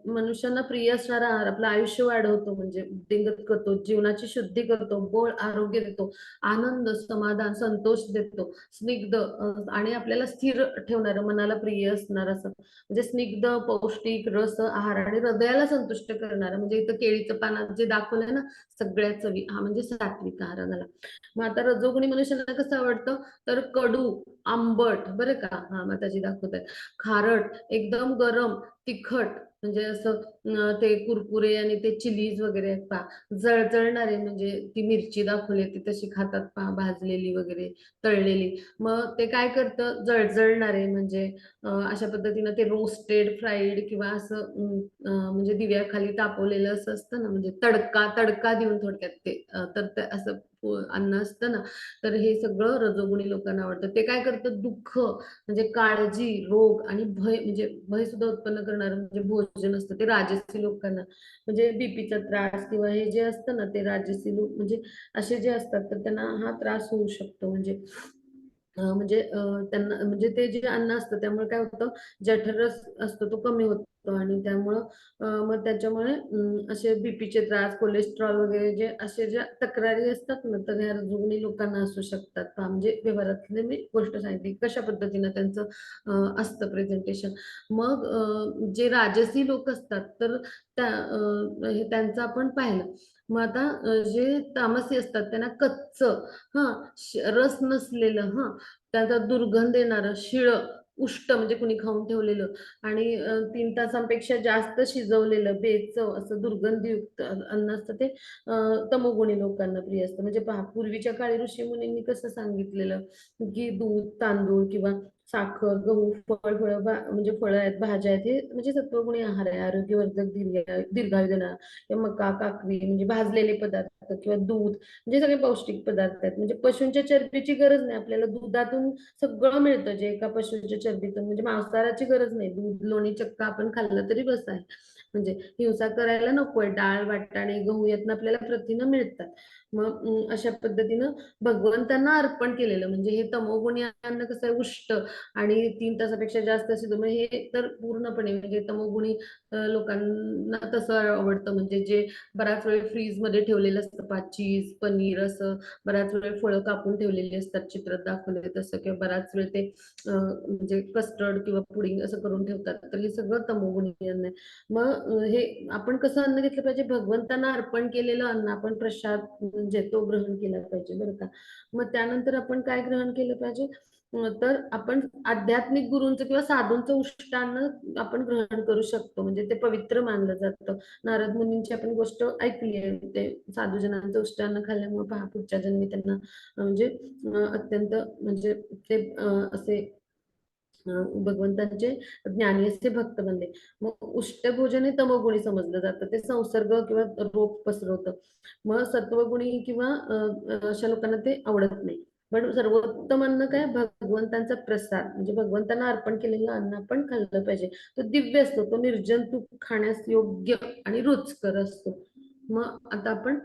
मनुष्यांना प्रिय असणारा आहार आपलं आयुष्य वाढवतो, म्हणजे वृद्धिंगत करतो, जीवनाची शुद्धी करतो, बळ, आरोग्य देतो, आनंद, समाधान, संतोष देतो, स्निग्ध आणि आपल्याला स्थिर ठेवणारं, मनाला प्रिय असणार असं म्हणजे स्निग्ध, पौष्टिक, रस आहार आणि हृदयाला संतुष्ट करणारं. म्हणजे इथं केळीचं पानात जे दाखवलंय ना, सगळ्या चवी, हा म्हणजे सात्विक आहार झाला. मग आता रजोगुणी मनुष्यांना कसं आवडतं, तर कडू, आंबट बरं का, हा माताजी दाखवत आहे, खारट, एकदम गरम, तिखट, म्हणजे असं ते कुरकुरे आणि ते चिलीज वगैरे आहेत पहा, जळजळणारे, म्हणजे ती मिरची दाखवली ती तशी खातात पहा, भाजलेली वगैरे, तळलेली. मग ते काय करतं, जळजळणारे म्हणजे अशा पद्धतीनं ते रोस्टेड, फ्राईड किंवा असं म्हणजे दिव्याखाली तापवलेलं असं असतं ना, म्हणजे तडका तडका देऊन थोडक्यात ते तर ते असं अन्न असतं ना, तर हे सगळं रजोगुणी लोकांना आवडतं. ते काय करतं, दुःख म्हणजे काळजी, रोग आणि भय, म्हणजे भय सुद्धा उत्पन्न करणारं म्हणजे भोजन असतं ते राजसी लोकांना. म्हणजे बीपीचा त्रास किंवा हे जे असतं ना, ते राजसी लोक म्हणजे असे जे असतात तर त्यांना हा त्रास होऊ शकतो. म्हणजे म्हणजे त्यांना म्हणजे ते जे अन्न असतं त्यामुळे काय होतं, जठररस असतो तो कमी होतो आणि त्यामुळं मग त्याच्यामुळे असे बीपीचे त्रास, कोलेस्ट्रॉल वगैरे जे असे ज्या तक्रारी असतात ना, तर ह्या रजोगुणी लोकांना असू शकतात. म्हणजे व्यवहारातले मी गोष्ट सांगितली कशा पद्धतीनं त्यांचं असतं प्रेझेंटेशन. मग जे राजसी लोक असतात तर त्यांचं आपण पाहिलं. मग आता जे तामसी असतात त्यांना कच्च, हा, रस नसलेलं, हा, त्याचा दुर्गंध येणारं, शिळ, उष्ट म्हणजे कुणी खाऊन ठेवलेलं आणि 3 तासांपेक्षा जास्त शिजवलेलं, बेचव असं दुर्गंधीयुक्त अन्न असतं ते तमोगुणी लोकांना प्रिय असतं. म्हणजे पहा, पूर्वीच्या काळी ऋषी मुनींनी कसं सांगितलेलं, की दूध, तांदूळ किंवा साखर, गहू, फळं म्हणजे फळं आहेत, भाज्या आहेत, हे म्हणजे सत्वगुणी आहार आहे, आरोग्यवर्धक, दीर्घायू देणारा. मका, काकडी म्हणजे भाजलेले पदार्थ किंवा दूध म्हणजे सगळे पौष्टिक पदार्थ आहेत. म्हणजे पशूंच्या चरबीची गरज नाही, आपल्याला दुधातून सगळं मिळतं जे एका पशूच्या चरबीतून, म्हणजे मांसाहाराची गरज नाही. दूध, लोणी, चक्का आपण खाल्लं तरी बस आहे. म्हणजे हिंसा करायला नकोय. डाळ, वाटाणे, गहू यातनं आपल्याला प्रथिनं मिळतात. मग अशा पद्धतीनं भगवंतांना अर्पण केलेलं म्हणजे हे तमोगुणी अन्न कसं आहे, उष्ट, आणि 3 तासापेक्षा जास्त शिजवलं, मग हे तर पूर्णपणे म्हणजे तमोगुणी लोकांना तसं आवडतं, म्हणजे जे बराच वेळ फ्रीज मध्ये ठेवलेलं असतं, चीज पनीर असं बराच वेळ फळं कापून ठेवलेली असतात चित्रात दाखवले तसं, किंवा बराच वेळ ते म्हणजे कस्टर्ड किंवा पुडिंग असं करून ठेवतात, तर हे सगळं तमोगुणी अन्न आहे. मग हे आपण कसं अन्न घेतलं पाहिजे, भगवंतांना अर्पण केलेलं अन्न आपण प्रसाद म्हणजे तो ग्रहण केला पाहिजे बरं का. मग त्यानंतर आपण काय ग्रहण केलं पाहिजे, तर आपण आध्यात्मिक गुरूंचं किंवा साधूंचं उष्टान्न आपण ग्रहण करू शकतो, म्हणजे ते पवित्र मानलं जातं. नारद मुनींची आपण गोष्ट ऐकली आहे, ते साधूजनांचं उष्टान्न खाल्ल्यामुळे पहा पुढच्या जन्मी त्यांना म्हणजे अत्यंत म्हणजे ते असे भगवंतांचे ज्ञानी असे भक्त बनले. मग उष्टभोजन हे तमोगुणी समजलं जातं, ते संसर्ग किंवा रोग पसरवतं. मग सत्वगुणी किंवा अशा लोकांना ते आवडत नाही. पण सर्वोत्तम अन्न काय, भगवंतांचा प्रसाद म्हणजे भगवंतांना अर्पण केलेलं अन्न आपण खाल्लं पाहिजे. तो दिव्य असतो, तो निर्जंतुक, खाण्यास योग्य आणि रुचकर असतो. मग आता आपण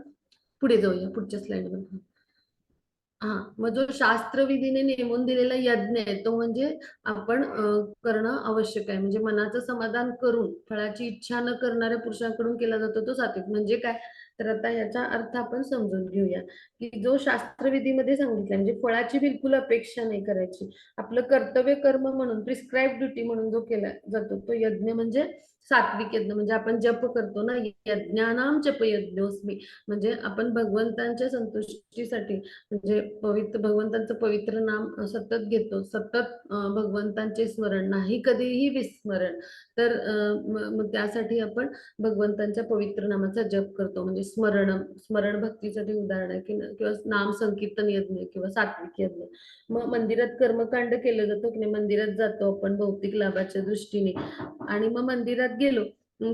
पुढे जाऊया पुढच्या स्लाइडवर. हा, मग जो शास्त्रविधीने नेमून दिलेला यज्ञ आहे तो म्हणजे आपण करणं आवश्यक आहे, म्हणजे मनाचं समाधान करून फळाची इच्छा न करणाऱ्या पुरुषांकडून केला जातो तो सात्विक. म्हणजे काय, तर आता याचा अर्थ आपण समजून घेऊया, की जो शास्त्रविधीमध्ये सांगितलं म्हणजे फळाची बिलकुल अपेक्षा नाही करायची, आपलं कर्तव्य कर्म म्हणून प्रिस्क्राईब ड्युटी म्हणून जो केला जातो तो यज्ञ म्हणजे सात्विक यज्ञ. म्हणजे आपण जप करतो ना, यज्ञानाम जप यज्ञोस्मी, म्हणजे आपण भगवंतांच्या संतुष्टीसाठी म्हणजे भगवंतांचं पवित्र नाम सतत घेतो, सतत भगवंतांचे स्मरण, नाही कधीही विस्मरण. तर मग त्यासाठी आपण भगवंतांच्या पवित्र नामाचा जप करतो, म्हणजे स्मरण भक्तीसाठी उदाहरण आहे किंवा नाम संकीर्तन यज्ञ किंवा सात्विक यज्ञ. मग मंदिरात कर्मकांड केलं जातं की नाही, मंदिरात जातो आपण भौतिक लाभाच्या दृष्टीने, आणि मग मंदिरात गेलो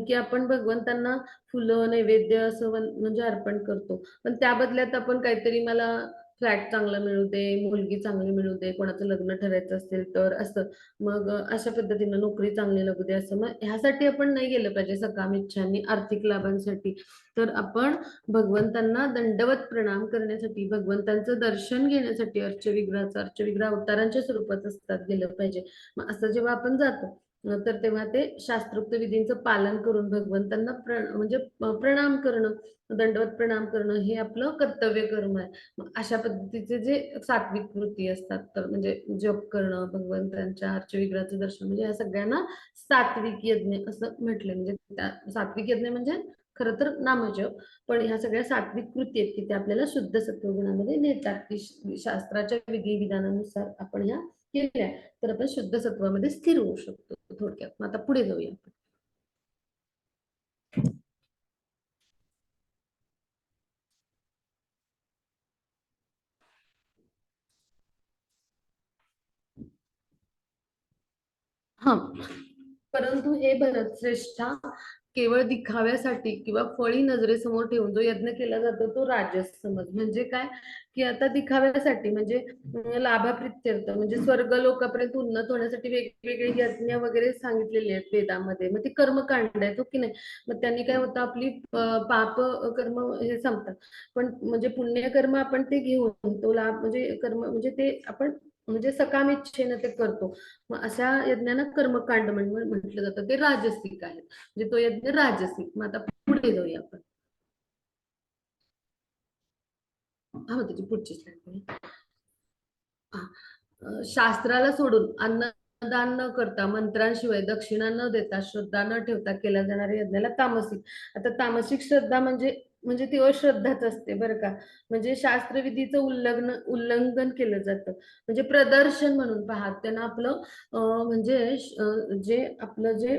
की आपण भगवंतांना फुलं नैवेद्य असं म्हणजे अर्पण करतो. पण त्या बदल्यात आपण काहीतरी, मला फ्लॅट चांगला मिळू दे, मुलगी चांगली मिळू दे, कोणाचं लग्न ठरायचं असेल तर असं, मग अशा पद्धतीनं नोकरी चांगली लागू दे असं, मग ह्यासाठी आपण नाही गेलं पाहिजे सकाम इच्छांनी आर्थिक लाभांसाठी. तर आपण भगवंतांना दंडवत प्रणाम करण्यासाठी, भगवंतांचं दर्शन घेण्यासाठी, अर्चविग्रह अवतारांच्या स्वरूपात असतात, गेलं पाहिजे. मग असं जेव्हा आपण जातो तर तेव्हा ते शास्त्रोक्त विधींचं पालन करून भगवंतांना म्हणजे प्रणाम करणं, दंडवत प्रणाम करणं हे आपलं कर्तव्य कर्म आहे. मग अशा पद्धतीचे जे सात्विक कृती असतात, तर म्हणजे जप करणं, भगवंतांच्या अर्चविग्रहाचं दर्शन, म्हणजे या सगळ्यांना सात्विक यज्ञ असं म्हटलंय. म्हणजे सात्विक यज्ञ म्हणजे खरं तर नामजप, पण ह्या सगळ्या सात्विक कृती आहेत की ते आपल्याला शुद्ध सत्वगुणामध्ये नेतात, की शास्त्राच्या विधी विधानानुसार आपण ह्या केल्या तर आपण शुद्ध सत्वामध्ये स्थिर होऊ शकतो थोडक्यात. मग आता पुढे जाऊया. हा, परंतु हे भरतश्रेष्ठा, केवळ दिखाव्यासाठी किंवा फळी नजरेसमोर ठेवून जो यज्ञ केला जातो तो राजस समज. म्हणजे काय, की आता दिखाव्यासाठी म्हणजे लाभाप्रित्यर्थ, म्हणजे स्वर्ग लोकापर्यंत उन्नत होण्यासाठी वेगवेगळे यज्ञ वगैरे सांगितलेले आहेत वेदामध्ये, मग ते कर्मकांड आहेत हो की नाही. मग त्यांनी काय होतं, आपली पाप कर्म हे संपतात, पण म्हणजे पुण्यकर्म आपण ते घेऊन तो लाभ म्हणजे कर्म म्हणजे ते आपण म्हणजे सकाम इच्छेनं ते करतो. मग अशा यज्ञांना कर्मकांड म्हणून म्हटलं जातं, ते राजसिक आहेत, म्हणजे तो यज्ञ राजसिक. मग आता पुढे जाऊया आपण. हा, मग त्याची पुढची स्लाइड. शास्त्राला सोडून अन्नदान न करता, मंत्रांशिवाय दक्षिणा न देता, श्रद्धा न ठेवता केल्या जाणाऱ्या यज्ञाला तामसिक. आता तामसिक श्रद्धा म्हणजे म्हणजे ती अश्रद्धाच असते बरं का. म्हणजे शास्त्रविधीचं उल्लंघन केलं जातं, म्हणजे प्रदर्शन म्हणून पहा त्यांना आपलं म्हणजे जे आपलं जे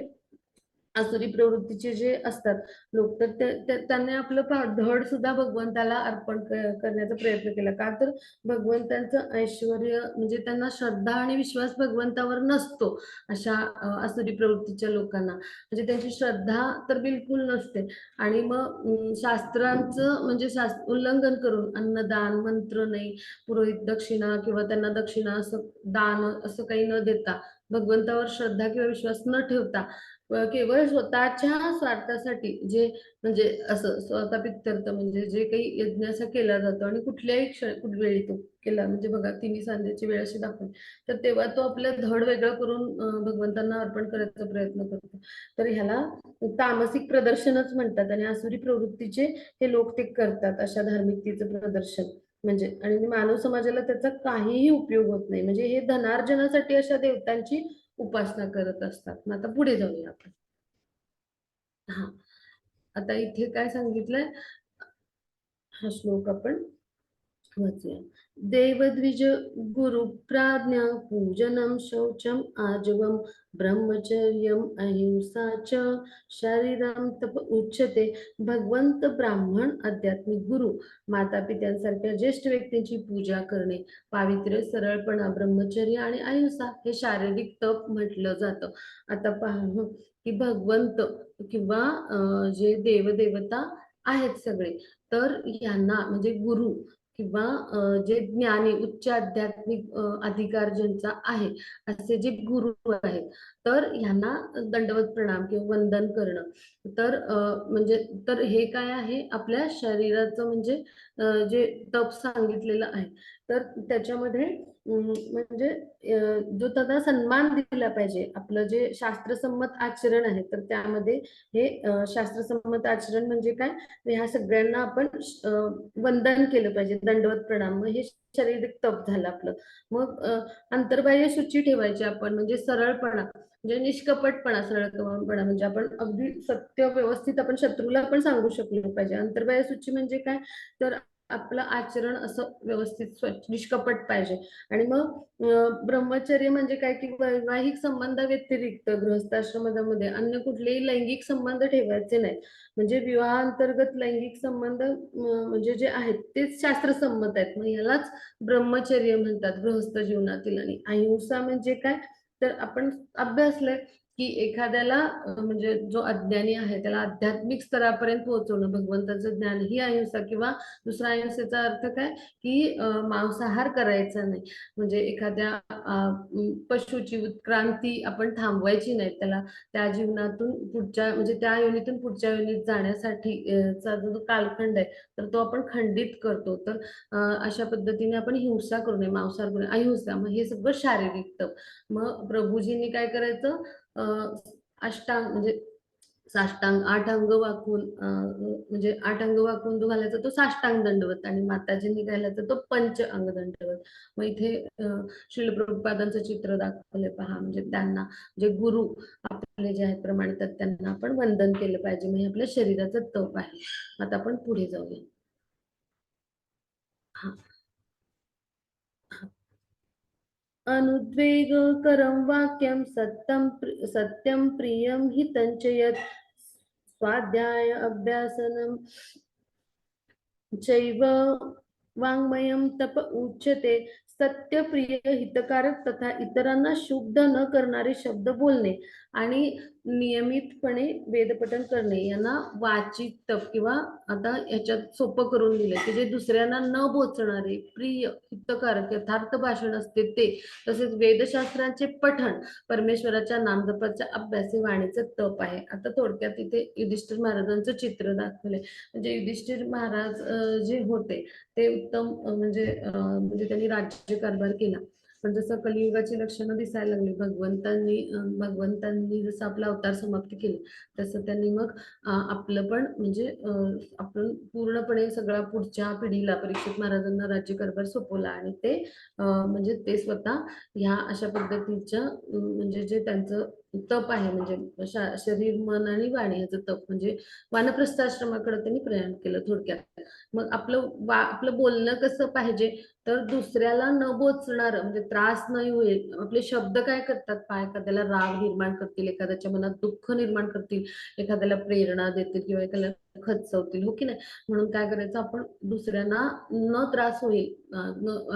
आसुरी प्रवृत्तीचे जे असतात लोक, तर त्यांनी आपलं धड सुद्धा भगवंताला अर्पण करण्याचा प्रयत्न केला. का तर भगवंतांचं ऐश्वर म्हणजे त्यांना श्रद्धा आणि विश्वास भगवंतावर नसतो, अशा आसुरी प्रवृत्तीच्या लोकांना, म्हणजे त्यांची श्रद्धा तर बिलकुल नसते. आणि मग शास्त्रांचं म्हणजे उल्लंघन करून अन्नदान, मंत्र नाही, पुरोहित दक्षिणा किंवा त्यांना दक्षिणा असं दान असं काही न देता, भगवंतावर श्रद्धा किंवा विश्वास न ठेवता केवळ स्वतःच्या स्वार्थासाठी जे म्हणजे असं स्वतःपित्यर्थ म्हणजे जे काही यज्ञ असा केला जातो आणि कुठल्याही वेळी तो केला म्हणजे बघा तिन्ही सांजेची वेळ अशी दाखवली तर तेव्हा तो आपलं धड वेगळं करून भगवंतांना अर्पण करायचा प्रयत्न करतो. तर ह्याला तामसिक प्रदर्शनच म्हणतात आणि आसुरी प्रवृत्तीचे हे लोक ते करतात अशा धार्मिकतेचं प्रदर्शन म्हणजे आणि मानव समाजाला त्याचा काहीही उपयोग होत नाही म्हणजे हे धनार्जनासाठी अशा देवतांची उपासना करत असतात. मग आता पुढे जाऊया आपण. हा आता इथे काय सांगितलंय हा श्लोक आपण वाचूया. देवद्विज गुरु प्राज्ञा पूजनम शौचम आजवम ब्रह्मचर्यम अहिंसा च शारीरम तप उच्यते. भगवंत ब्राह्मण आध्यात्मिक गुरु माता पित्यांसारख्या ज्येष्ठ व्यक्तींची पूजा करणे पावित्र्य सरळपणा ब्रह्मचर्य आणि अहिंसा हे शारीरिक तप म्हटलं जातं. आता पहा की भगवंत किंवा जे देवदेवता आहेत सगळे तर यांना म्हणजे गुरु किंवा जे ज्ञानी उच्च आध्यात्मिक अधिकार ज्यांचा आहे असे जे गुरु आहेत तर ह्यांना दंडवत प्रणाम किंवा वंदन करणं तर म्हणजे तर हे काय आहे आपल्या शरीराचं म्हणजे जे तप सांगितलेलं आहे तर त्याच्यामध्ये म्हणजे जो त्याचा सन्मान दिला पाहिजे आपलं जे शास्त्रसंमत आचरण आहे तर त्यामध्ये हे शास्त्रसंमत आचरण म्हणजे काय ह्या सगळ्यांना आपण वंदन केलं पाहिजे दंडवत प्रणाम हे शारीरिक तप झालं आपलं. मग अंतर्बाह्य शुची ठेवायची आपण म्हणजे सरळपणा म्हणजे निष्कपटपणा सरळपणा म्हणजे आपण अगदी सत्य व्यवस्थित आपण शत्रूला पण सांगू शकलो पाहिजे. अंतर्बाह्य शुची म्हणजे काय तर आपलं आचरण असं व्यवस्थित स्वच्छ निष्कपट पाहिजे. आणि मग ब्रह्मचर्य म्हणजे काय की वैवाहिक संबंधाव्यतिरिक्त गृहस्थाश्रमामध्ये अन्य कुठलेही लैंगिक संबंध ठेवायचे नाहीत म्हणजे विवाहांतर्गत लैंगिक संबंध म्हणजे जे आहेत तेच शास्त्रसंमत आहेत. मग यालाच ब्रह्मचर्य म्हणतात गृहस्थ जीवनातील. आणि अहिंसा म्हणजे काय तर आपण अभ्यासलंय की एखाद्याला म्हणजे जो अज्ञानी आहे त्याला आध्यात्मिक स्तरापर्यंत पोहोचवणं भगवंताचं ज्ञान ही अहिंसा किंवा दुसरा अहिंसेचा अर्थ काय की मांसाहार करायचा नाही म्हणजे एखाद्या पशुची उत्क्रांती आपण थांबवायची नाही त्याला त्या जीवनातून पुढच्या म्हणजे त्या योनीतून पुढच्या योनीत जाण्यासाठी चा जो कालखंड आहे तर तो आपण खंडित करतो. तर अशा पद्धतीने आपण हिंसा करू नये मांसाहार करू नये अहिंसा मग हे सगळं शारीरिक तप. मग प्रभूजींनी काय करायचं अष्टांग म्हणजे साष्टांग 8 अंग वाकून म्हणजे 8 अंग वाकून जो घालायचा तो साष्टांग दंडवत आणि माताजींनी घालायचा तो पंच अंग दंडवत. मग इथे श्रील प्रभुपादांचं चित्र दाखवले पहा म्हणजे त्यांना जे गुरु आपले जे आहेत प्रमाणित त्यांना आपण वंदन केलं पाहिजे म्हणजे आपल्या शरीराचं तप आहे. आता आपण पुढे जाऊया. हा अनुद्वेगकरं वाक्यं सत्यं प्रियं हितं च यत् स्वाध्याय अभ्यासनं चैव वाङ्मयं तप उच्यते. सत्य प्रिय हितकारक तथा इतरांना शुद्ध न करणारे शब्द बोलणे आणि नियमितपणे वेदपठण करणे यांना वाचिक तप किंवा आता याच्यात सोपं करून दिलं की जे दुसऱ्यांना न बोचणारे प्रिय हितकारक यथार्थ भाषण असते ते तसेच वेदशास्त्रांचे पठण परमेश्वराच्या नामजपाच्या अभ्यास हे वाणीचं तप आहे. आता थोडक्यात इथे युधिष्ठिर महाराजांचं चित्र दाखवले म्हणजे युधिष्ठिर महाराज जे होते ते उत्तम म्हणजे त्यांनी राज्यकारभार केला पण जसं कलियुगाची लक्षणं दिसायला लागली भगवंतांनी जसं आपला अवतार समाप्त केले तसं त्यांनी मग आपलं पण म्हणजे आपण पूर्णपणे सगळा पुढच्या पिढीला परीक्षित महाराजांना राज्यकारभार सोपवला आणि ते म्हणजे ते स्वतः ह्या अशा पद्धतीच्या म्हणजे जे त्यांचं तप आहे म्हणजे शरीर मन आणि वाणी याचं तप म्हणजे वानप्रस्थाश्रमाकडे त्यांनी प्रयाण केलं थोडक्यात. मग आपलं बोलणं कसं पाहिजे तर दुसऱ्याला न बोचणार म्हणजे त्रास नाही होईल आपले शब्द काय करतात एखाद्याला राग निर्माण करतील एखाद्याच्या मनात दुःख निर्माण करतील एखाद्याला प्रेरणा देतील किंवा एखाद्याला खचवतील, हो की नाही. म्हणून काय करायचं, आपण दुसऱ्यांना न त्रास होईल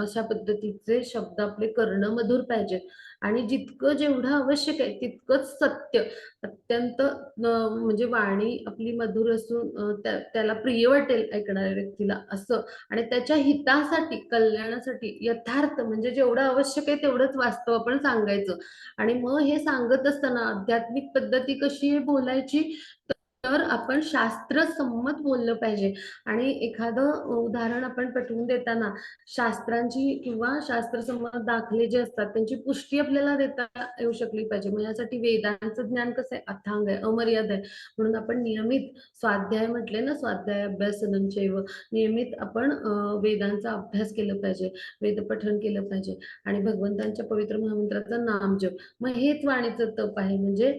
अशा पद्धतीचे शब्द आपले कर्णमधुर पाहिजे. आणि जितकं जेवढं आवश्यक आहे तितकंच सत्य, अत्यंत म्हणजे वाणी आपली मधुर असून त्याला प्रिय वाटेल ऐकणाऱ्या व्यक्तीला असं, आणि त्याच्या हितासाठी, कल्याणासाठी यथार्थ म्हणजे जेवढं आवश्यक आहे तेवढंच वास्तव आपण सांगायचं. आणि मग हे सांगत असताना आध्यात्मिक पद्धती कशी आहे बोलायची, तर आपण शास्त्रसंमत बोललं पाहिजे. आणि एखादं उदाहरण आपण पटवून देताना शास्त्रांची किंवा शास्त्रसंमत दाखले जे असतात त्यांची पुष्टी आपल्याला देता येऊ शकली पाहिजे. मग यासाठी वेदांचं ज्ञान कसं आहे, अथांग आहे, अमर्याद आहे. म्हणून आपण नियमित स्वाध्याय म्हटले ना, स्वाध्याय अभ्यासनंचैव, नियमित आपण वेदांचा अभ्यास केलं पाहिजे, वेदपठण केलं पाहिजे आणि भगवंतांच्या पवित्र महामंत्राचा नामजप. मग हेच वाणीचं तप आहे. म्हणजे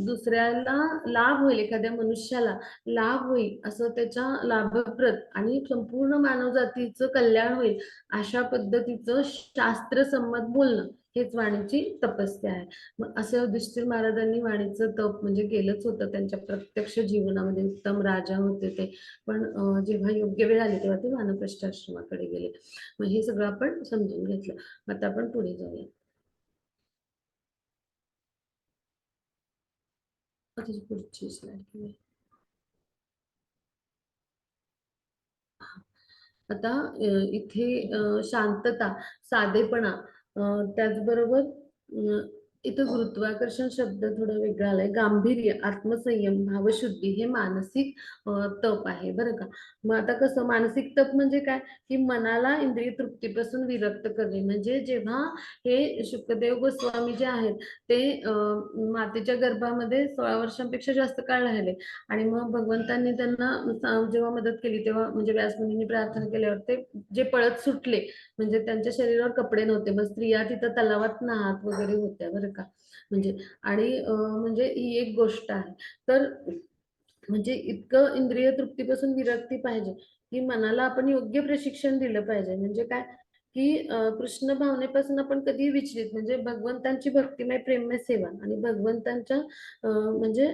दुसऱ्याला लाभ होईल, एखाद्या मनुष्याला लाभ होईल असं, त्याच्या लाभप्रद आणि संपूर्ण मानवजातीचं कल्याण होईल अशा पद्धतीचं शास्त्रसंमत बोलणं हेच वाणीची तपस्या आहे. मग असं युधिष्ठिर महाराजांनी वाणीचं तप म्हणजे केलंच होतं त्यांच्या प्रत्यक्ष जीवनामध्ये. उत्तम राजा होते ते, पण जेव्हा योग्य वेळ आली तेव्हा ते वानप्रस्थ आश्रमाकडे गेले. मग हे सगळं आपण समजून घेतलं. आता आपण पुढे जाऊया. आता पुढची स्लाइड. आता इथे शांतता, साधेपणा, त्याचबरोबर इथं गुरुत्वाकर्षण शब्द थोडा वेगळा आलाय. गांभीर्य, आत्मसंयम, भावशुद्धी हे मानसिक तप आहे बरं का. मग आता कसं मानसिक तप म्हणजे काय, की मनाला इंद्रिय तृप्तीपासून विरक्त करणे. म्हणजे जेव्हा हे शुकदेव गोस्वामी जे आहेत ते मातेच्या गर्भामध्ये 16 वर्षांपेक्षा जास्त काळ राहिले, आणि मग भगवंतांनी त्यांना जेव्हा मदत केली तेव्हा म्हणजे व्यासमुनींनी प्रार्थना केल्यावर ते जे पळत सुटले, म्हणजे त्यांच्या शरीरावर कपडे नव्हते, मग स्त्रिया तिथं तलावात नाहत वगैरे होत्या बरं का. म्हणजे आणि म्हणजे ही एक गोष्ट आहे. तर म्हणजे इतकं इंद्रिय तृप्तीपासून विरक्ती पाहिजे, की मनाला आपण योग्य प्रशिक्षण दिलं पाहिजे. म्हणजे काय, की कृष्ण भावनेपासून आपण कधी विचलित, म्हणजे भगवंतांची भक्तिमय प्रेममय सेवा आणि भगवंतांच्या म्हणजे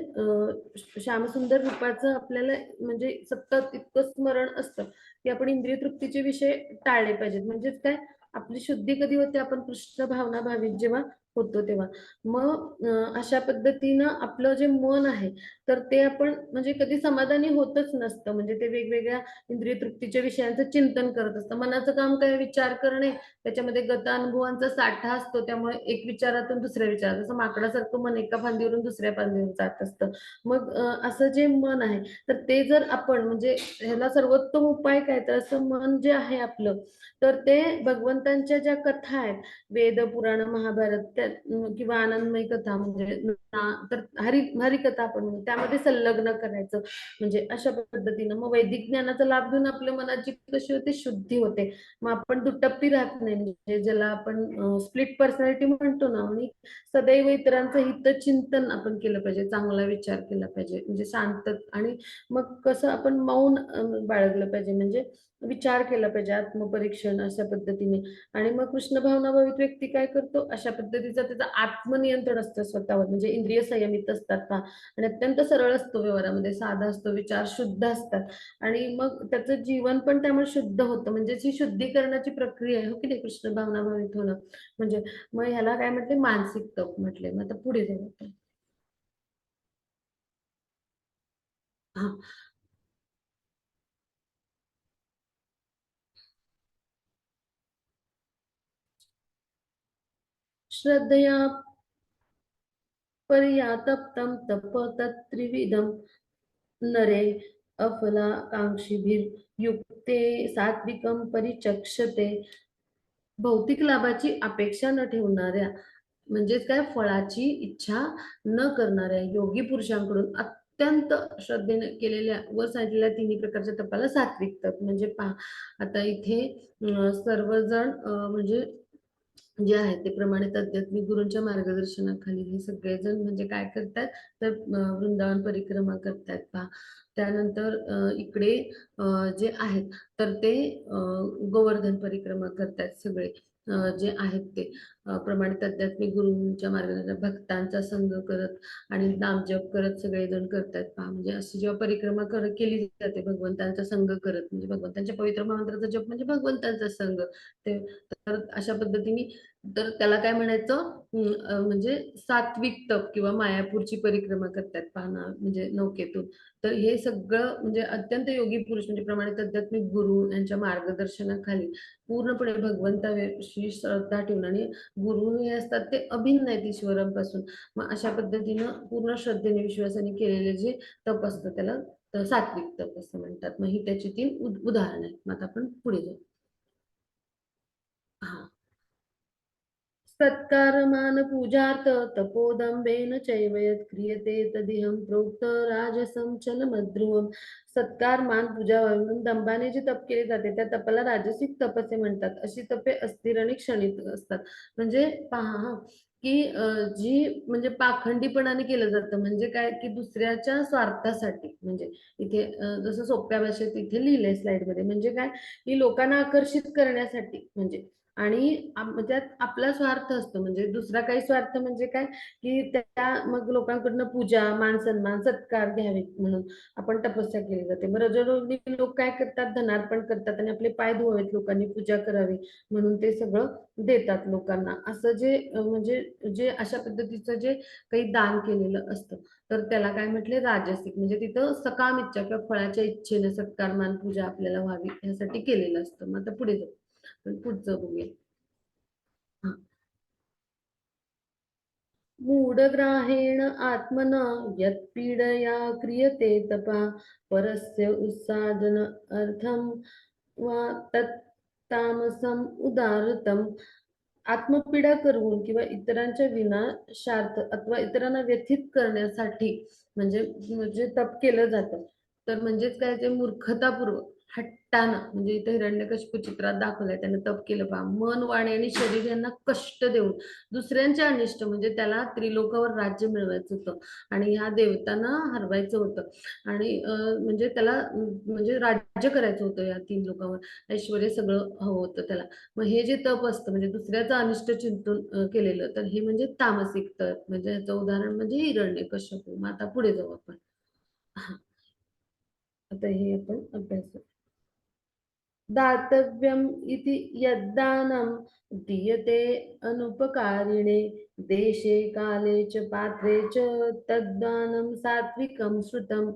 श्यामसुंदर रूपाचं आपल्याला म्हणजे सतत इतकं स्मरण असतं, की आपण इंद्रिय तृप्तीचे विषय टाळले पाहिजेत. म्हणजेच काय, आपली शुद्धी कधी होते, आपण कृष्ण भावना भावित जेव्हा होतो तेव्हा. मग अशा पद्धतीनं आपलं जे मन आहे तर ते आपण म्हणजे कधी समाधानी होतच नसतं. म्हणजे ते वेगवेगळ्या इंद्रिय तृप्तीच्या विषयांचं चिंतन करत असतं. मनाचं काम काय, विचार करणे, त्याच्यामध्ये गतानुभवांचा साठा असतो, त्यामुळे एक विचारातून दुसऱ्या विचारात, जसं माकडासारखं मन एका फांदीवरून दुसऱ्या फांदीवर जात असतं. मग असं जे मन आहे तर ते जर आपण म्हणजे ह्याला सर्वोत्तम उपाय काय, तर असं मन जे आहे आपलं, तर ते भगवंतांच्या ज्या कथा आहेत, वेद पुराण महाभारत किंवा आनंदमय कथा म्हणजे तर हरिकथा आपण म्हणू, त्यामध्ये संलग्न करायचं. म्हणजे अशा पद्धतीनं मग वैदिक ज्ञानाचा लाभ घेऊन आपल्या मनाची कशी होते, शुद्धी होते. मग आपण दुटप्पी राहत नाही, म्हणजे ज्याला आपण स्प्लिट पर्सनॅलिटी म्हणतो ना. आणि सदैव इतरांचं हितचिंतन आपण केलं पाहिजे, चांगला विचार केला पाहिजे, म्हणजे शांत. आणि मग कसं आपण मौन बाळगलं पाहिजे, म्हणजे विचार केला पाहिजे, आत्मपरीक्षण अशा पद्धतीने. आणि मग कृष्ण भावना भावित व्यक्ती काय करतो, अशा पद्धतीचा त्याचा आत्मनियंत्रण असतं स्वतःवर, म्हणजे इंद्रिय संयमित असतात का, आणि अत्यंत सरळ असतो, व्यवहारामध्ये साधा असतो, विचार शुद्ध असतात, आणि मग त्याचं जीवन पण त्यामुळे शुद्ध होतं. म्हणजे ही शुद्धीकरणाची प्रक्रिया आहे, हो की नाही, कृष्ण भावना भावित होणं. म्हणजे मग ह्याला काय म्हटले, मानसिक तप म्हटले. मग आता पुढे जाऊ आपण. हा, श्रद्धया पर्यातप्तं तप तत्त्रिविधं नरे अफलाकांक्षिभिर्युक्ते सात्विकं परिचक्षते. भौतिक लाभाची अपेक्षा न ठेवणाऱ्या, म्हणजेच काय, फळाची इच्छा न करणाऱ्या योगी पुरुषांकडून अत्यंत श्रद्धेने केलेल्या वर सांगितलेल्या तिन्ही प्रकारच्या तपाला सात्विक तप म्हणजे पहा. आता इथे सर्वजण म्हणजे जे आहेत ते प्रमाणित आध्यात्मिक गुरूंच्या मार्गदर्शनाखाली हे सगळेजण म्हणजे काय करतात, तर वृंदावन परिक्रमा करतात पहा. त्यानंतर इकडे जे आहेत तर ते गोवर्धन परिक्रमा करतात सगळे. जे आहेत ते प्रमाणित आध्यात्मिक गुरूंच्या मार्गदर्शनात भक्तांचा संग करत आणि नामजप करत सगळेजण करतायत पहा. म्हणजे अशी जेव्हा परिक्रमा केली जाते भगवंतांचा संग करत, म्हणजे भगवंतांच्या पवित्र मंत्राचा जप म्हणजे भगवंतांचा संग. ते तर अशा पद्धतीने तर त्याला काय म्हणायचं, म्हणजे सात्विक तप किंवा मायापूरची परिक्रमा करतात पाहना म्हणजे नौकेतून. तर हे सगळं म्हणजे अत्यंत योगी पुरुष म्हणजे प्रमाणित आध्यात्मिक गुरु यांच्या मार्गदर्शनाखाली पूर्णपणे भगवंताविषयी श्रद्धा ठेवून, आणि गुरु हे असतात ते अभिन्न आहेत ईश्वरांपासून. मग अशा पद्धतीनं पूर्ण श्रद्धेने विश्वासाने केलेले जे तप असतं त्याला सात्विक तप असं म्हणतात. मग ही त्याची 3 उदाहरण आहेत. मग आता आपण पुढे जाऊ. हा, सत्कारमान पूजार्थ तपोदंभेन चैव यत् क्रियते तदिहं प्रोक्त राजसं चलमध्रुवम्. सत्कार मान पूजा म्हणून दंभाने जे तप केले जाते त्या तपाला राजसिक तप असे म्हणतात. अशी तपे अस्थिर आणि क्षणिक असतात. म्हणजे पहा हा, की जी म्हणजे पाखंडीपणाने केलं जातं म्हणजे काय, की दुसऱ्याच्या स्वार्थासाठी. म्हणजे इथे जसं सोप्या भाषेत इथे लिहिलंय स्लाइड मध्ये, म्हणजे काय, की लोकांना आकर्षित करण्यासाठी. म्हणजे आणि त्यात आपला स्वार्थ असतो. म्हणजे दुसरा काही स्वार्थ म्हणजे काय, की त्या मग लोकांकडनं पूजा मान सन्मान सत्कार घ्यावेत म्हणून आपण तपस्या केली जाते. मग रजोगुणी लोक काय करतात, धनार्पण करतात आणि आपले पाय धुवावेत लोकांनी, पूजा करावी म्हणून ते सगळं देतात लोकांना. असं जे म्हणजे जे अशा पद्धतीचं जे काही दान केलेलं असतं तर त्याला काय म्हटले, राजसिक. म्हणजे तिथं सकाम इच्छा किंवा फळाच्या इच्छेने सत्कार मान पूजा आपल्याला व्हावी यासाठी केलेलं असतं. मग आता पुढे जाऊ, पण पुढचं बघूया. हा. मूढग्राहेण आत्मना यत्पीडया क्रियते तपा परस्य उत्सादन अर्थम वा तत्तामसम उदारतम. आत्मपीडा करून किंवा इतरांच्या विनाशार्थ अथवा इतरांना व्यथित करण्यासाठी म्हणजे म्हणजे तप केलं जातं. तर म्हणजेच काय, ते मूर्खतापूर्वक हट्टानं, म्हणजे इथे हिरण्यकशिपू चित्रात दाखवलंय, त्याने तप केलं पहा, मन वाणी आणि शरीर यांना कष्ट देऊन दुसऱ्यांचे अनिष्ट, म्हणजे त्याला त्रिलोकावर राज्य मिळवायचं होतं आणि ह्या देवतांना हरवायचं होतं. आणि म्हणजे त्याला म्हणजे राज्य करायचं होतं या 3 लोकांवर, ऐश्वर्य सगळं हवं होतं त्याला. मग हे जे तप असतं म्हणजे दुसऱ्याचं अनिष्ट चिंतून केलेलं, तर हे म्हणजे तामसिक तप. म्हणजे ह्याचं उदाहरण म्हणजे हिरण्यकश्यपू. मग आता पुढे जाऊ आपण. हा, आता हे आपण अभ्यास करू. दातव्यम् इति यद्दानं दीयते अनुपकारिणे देशे काले च पात्रे च तद्दानं सात्विकं श्रुतम्.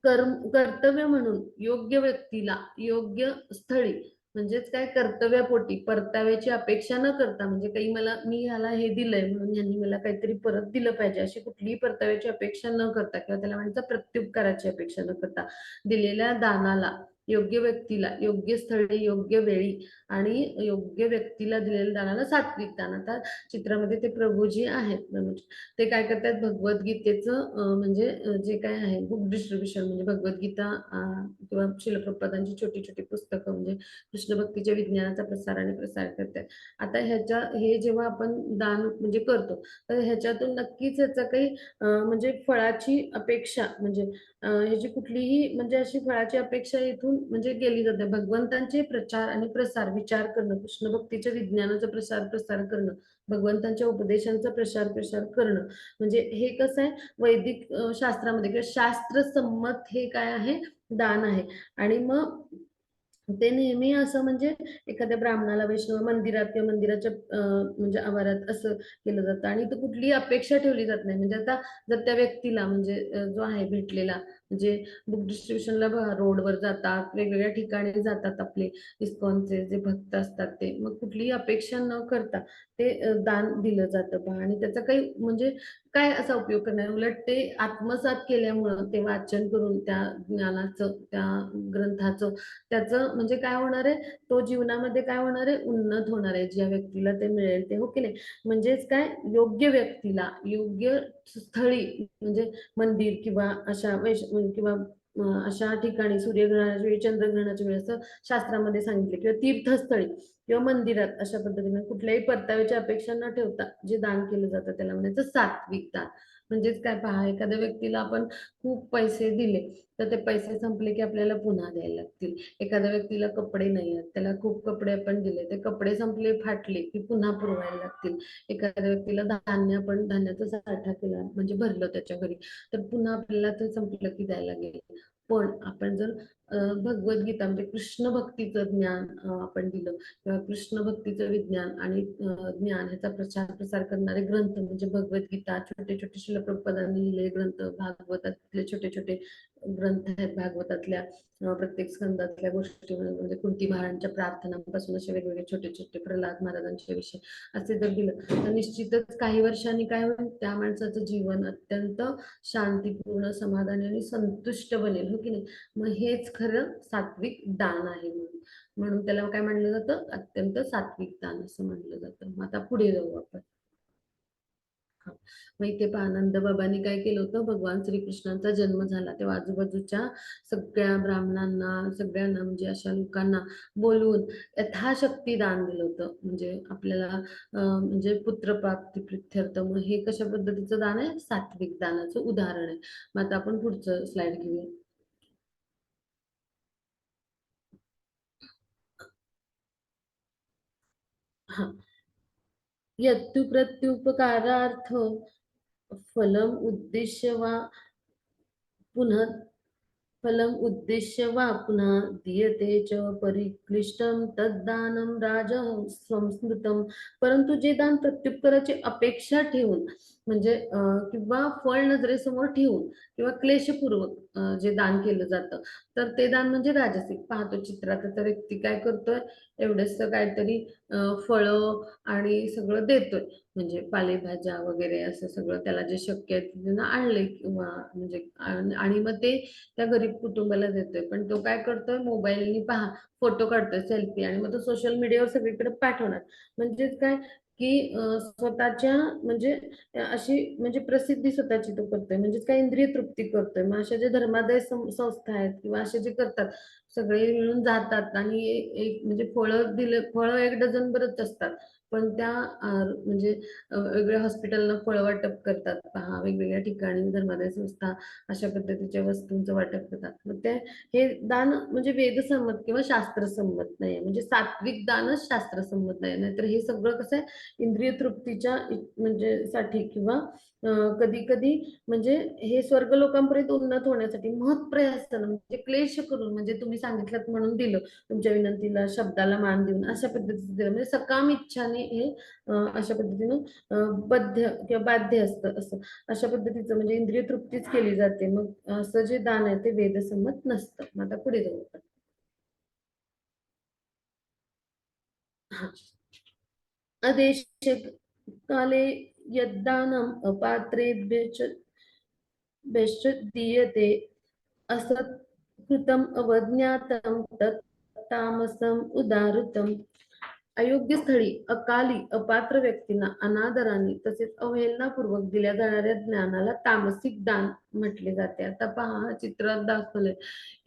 कर्तव्य म्हणून योग्य व्यक्तीला योग्य स्थळी, म्हणजेच काय, कर्तव्यापोटी परताव्याची अपेक्षा न करता, म्हणजे काही मी ह्याला हे दिलंय म्हणून यांनी मला काहीतरी परत दिलं पाहिजे अशी कुठलीही परताव्याची अपेक्षा न करता किंवा त्याला म्हणायचं प्रत्युपकाराची अपेक्षा न करता दिलेल्या दानाला योग्य व्यक्तीला योग्य स्थळी योग्य वेळी आणि योग्य व्यक्तीला दिलेल्या दानाला सात्विक दान. आता चित्रामध्ये ते प्रभूजी आहेत म्हणजे ते काय करतात, भगवद्गीतेचं म्हणजे जे काय आहे बुक डिस्ट्रीब्युशन, म्हणजे भगवद्गीता किंवा शिलप्रपादांची छोटी छोटी पुस्तकं म्हणजे कृष्ण भक्तीच्या विज्ञानाचा प्रसार आणि प्रसार करतात. आता हे जेव्हा आपण दान म्हणजे करतो तर ह्याच्यातून नक्कीच ह्याचा काही म्हणजे फळाची अपेक्षा, म्हणजे ह्याची कुठलीही म्हणजे अशी फळाची अपेक्षा इथून म्हणजे केली जाते. भगवंतांचे प्रचार आणि प्रसार विचार करणं, कृष्ण भक्तीच्या विज्ञानाचा प्रसार करणं, भगवंतांच्या उपदेशांचा प्रसार करणं, म्हणजे हे कसं आहे, वैदिक शास्त्रामध्ये किंवा शास्त्र संमत हे काय आहे, दान आहे. आणि मग ते नेहमी असं म्हणजे एखाद्या ब्राह्मणाला, वैष्णव मंदिरात किंवा मंदिराच्या म्हणजे आवारात असं केलं जातं आणि तो कुठलीही अपेक्षा ठेवली जात नाही. म्हणजे आता जर त्या व्यक्तीला म्हणजे जो आहे भेटलेला, म्हणजे बुक डिस्ट्रीब्युशनला रोडवर जातात, वेगवेगळ्या ठिकाणी जातात आपले इस्कॉनचे जे भक्त असतात ते, मग कुठलीही अपेक्षा न करता ते दान दिलं जातं पहा. आणि त्याचा काही म्हणजे काय असा उपयोग करणार, उलट ते आत्मसात केल्यामुळं, ते वाचन करून त्या ज्ञानाचं त्या ग्रंथाचं त्याचं म्हणजे काय होणार आहे, तो जीवनामध्ये काय होणार आहे, उन्नत होणार आहे. ज्या व्यक्तीला ते मिळेल ते, हो की नाही. म्हणजेच काय, योग्य व्यक्तीला योग्य स्थळी, म्हणजे मंदिर किंवा अशा किंवा अशा ठिकाणी सूर्यग्रहणाच्या वेळी, चंद्रग्रहणाच्या वेळी असं शास्त्रामध्ये सांगितले, किंवा तीर्थस्थळी किंवा मंदिरात अशा पद्धतीने कुठल्याही परताव्याची अपेक्षा न ठेवता जे दान केलं जातं त्याला म्हणायचं सात्विक दान. म्हणजेच काय, पहा, एखाद्या व्यक्तीला आपण खूप पैसे दिले तर ते पैसे संपले की आपल्याला पुन्हा द्यायला लागतील. एखाद्या व्यक्तीला कपडे नाही आहेत, त्याला खूप कपडे आपण दिले, ते कपडे संपले, फाटले की पुन्हा पुरवायला लागतील. एखाद्या व्यक्तीला धान्य, आपण धान्याचा साठा केला म्हणजे भरलं त्याच्या घरी, तर पुन्हा आपल्याला ते संपलं की द्यायला लागेल. पण आपण जर भगवद्गीता म्हणजे कृष्ण भक्तीचं ज्ञान आपण दिलं, किंवा कृष्ण भक्तीचं विज्ञान आणि ज्ञान ह्याचा प्रचार प्रसार करणारे ग्रंथ म्हणजे भगवद्गीता, छोटे छोटे श्रील प्रभुपादांनी लिहिलेले ग्रंथ, भागवतातले छोटे छोटे ग्रंथ आहेत, भागवतातल्या प्रत्येक स्कंदातल्या गोष्टी म्हणजे कुंती महाराजांच्या प्रार्थनांपासून असे वेगवेगळे छोटे छोटे, प्रल्हाद महाराजांचे विषय असे जर दिलं तर निश्चितच काही वर्षांनी काय होईल, त्या माणसाचं जीवन अत्यंत शांतीपूर्ण, समाधानी आणि संतुष्ट बनेल, हो की नाही. मग हेच खरं सात्विक दान आहे. म्हणून त्याला काय म्हणलं जातं, अत्यंत सात्विक दान असं म्हणलं जातं. मग आता पुढे जाऊ आपण. मग इथे पहा, नंद बाबांनी काय केलं होतं, भगवान श्रीकृष्णांचा जन्म झाला तेव्हा आजूबाजूच्या सगळ्या ब्राह्मणांना, सगळ्यांना म्हणजे अशा लोकांना बोलवून यथाशक्ती दान दिलं होतं. म्हणजे आपल्याला म्हणजे पुत्रप्राप्ती प्रित्यर्थ. मग हे कशा पद्धतीचं दान आहे, सात्विक दानाचं उदाहरण आहे. मग आता आपण पुढचं स्लाइड घेऊया. हा, यत्तु प्रत्युपकारार्थ फलम उद्देश्य वा पुनः फलम उद्देश्य वा पुन्हा दीयते च परिक्लिष्टम तद्दानम राजः संस्मृतम. परंतु जे दान प्रत्युत्तराची अपेक्षा ठेवून म्हणजे किंवा फळ नजरेसमोर ठेवून किंवा क्लेशपूर्वक जे दान केलं जातं तर ते दान म्हणजे राजसिक. पाहतो चित्रात आता व्यक्ती काय करतोय, एवढंच काहीतरी फळं आणि सगळं देतोय, म्हणजे पालेभाज्या वगैरे असं सगळं त्याला जे शक्य आहे त्यांना आणले किंवा म्हणजे आणि मग ते त्या गरीब कुटुंबाला देतोय. पण तो काय करतोय, मोबाईलनी पहा फोटो काढतोय सेल्फी आणि मग तो सोशल मीडियावर सगळीकडे पाठवणार. म्हणजेच काय की स्वतःच्या म्हणजे अशी म्हणजे प्रसिद्धी स्वतःची तो करतोय, म्हणजेच काय इंद्रिय तृप्ती करतोय. मग अशा ज्या धर्मादाय संस्था आहेत किंवा असे जे करतात, सगळे मिळून जातात आणि एक म्हणजे फळं दिले, फळं एक डझन बरंच असतात, पण त्या म्हणजे वेगवेगळ्या हॉस्पिटलला फळं वाटप करतात, पहा वेगवेगळ्या ठिकाणी धर्मादाय संस्था अशा पद्धतीच्या वस्तूंचं वाटप करतात. मग ते हे दान म्हणजे वेदसंमत किंवा शास्त्रसंमत नाही, म्हणजे सात्विक दानच शास्त्रसंमत नाही. नाहीतर हे सगळं कसं आहे, इंद्रिय तृप्तीच्या म्हणजे साठी किंवा कधी कधी म्हणजे हे स्वर्ग लोकांपर्यंत उन्नत होण्यासाठी महत्प्रयासानं म्हणजे क्लेश करून, म्हणजे तुम्ही सांगितलं म्हणून दिलं, तुमच्या विनंतीला शब्दाला मान देऊन अशा पद्धतीचं दिलं, म्हणजे सकाम इच्छाने हे अशा पद्धतीनं बद्ध किंवा बाध्य असतं असं, अशा पद्धतीचं म्हणजे इंद्रिय तृप्तीच केली जाते. मग असं जे दान आहे ते वेदसंमत नसतं. मग आता पुढे जाऊ आपण. हा, अदेश काले यद्दानम अपात्रेभ्यश्च दीयते असत् कृतम अवज्ञातम तत् तामसम उदारुतम. अयोग्य स्थळी अकाली अपात्र व्यक्तींना अनादराने तसेच अवहेलनापूर्वक दिल्या जाणाऱ्या ज्ञानाला तामसिक दान म्हटले जाते. आता पहा चित्रात दाखवलंय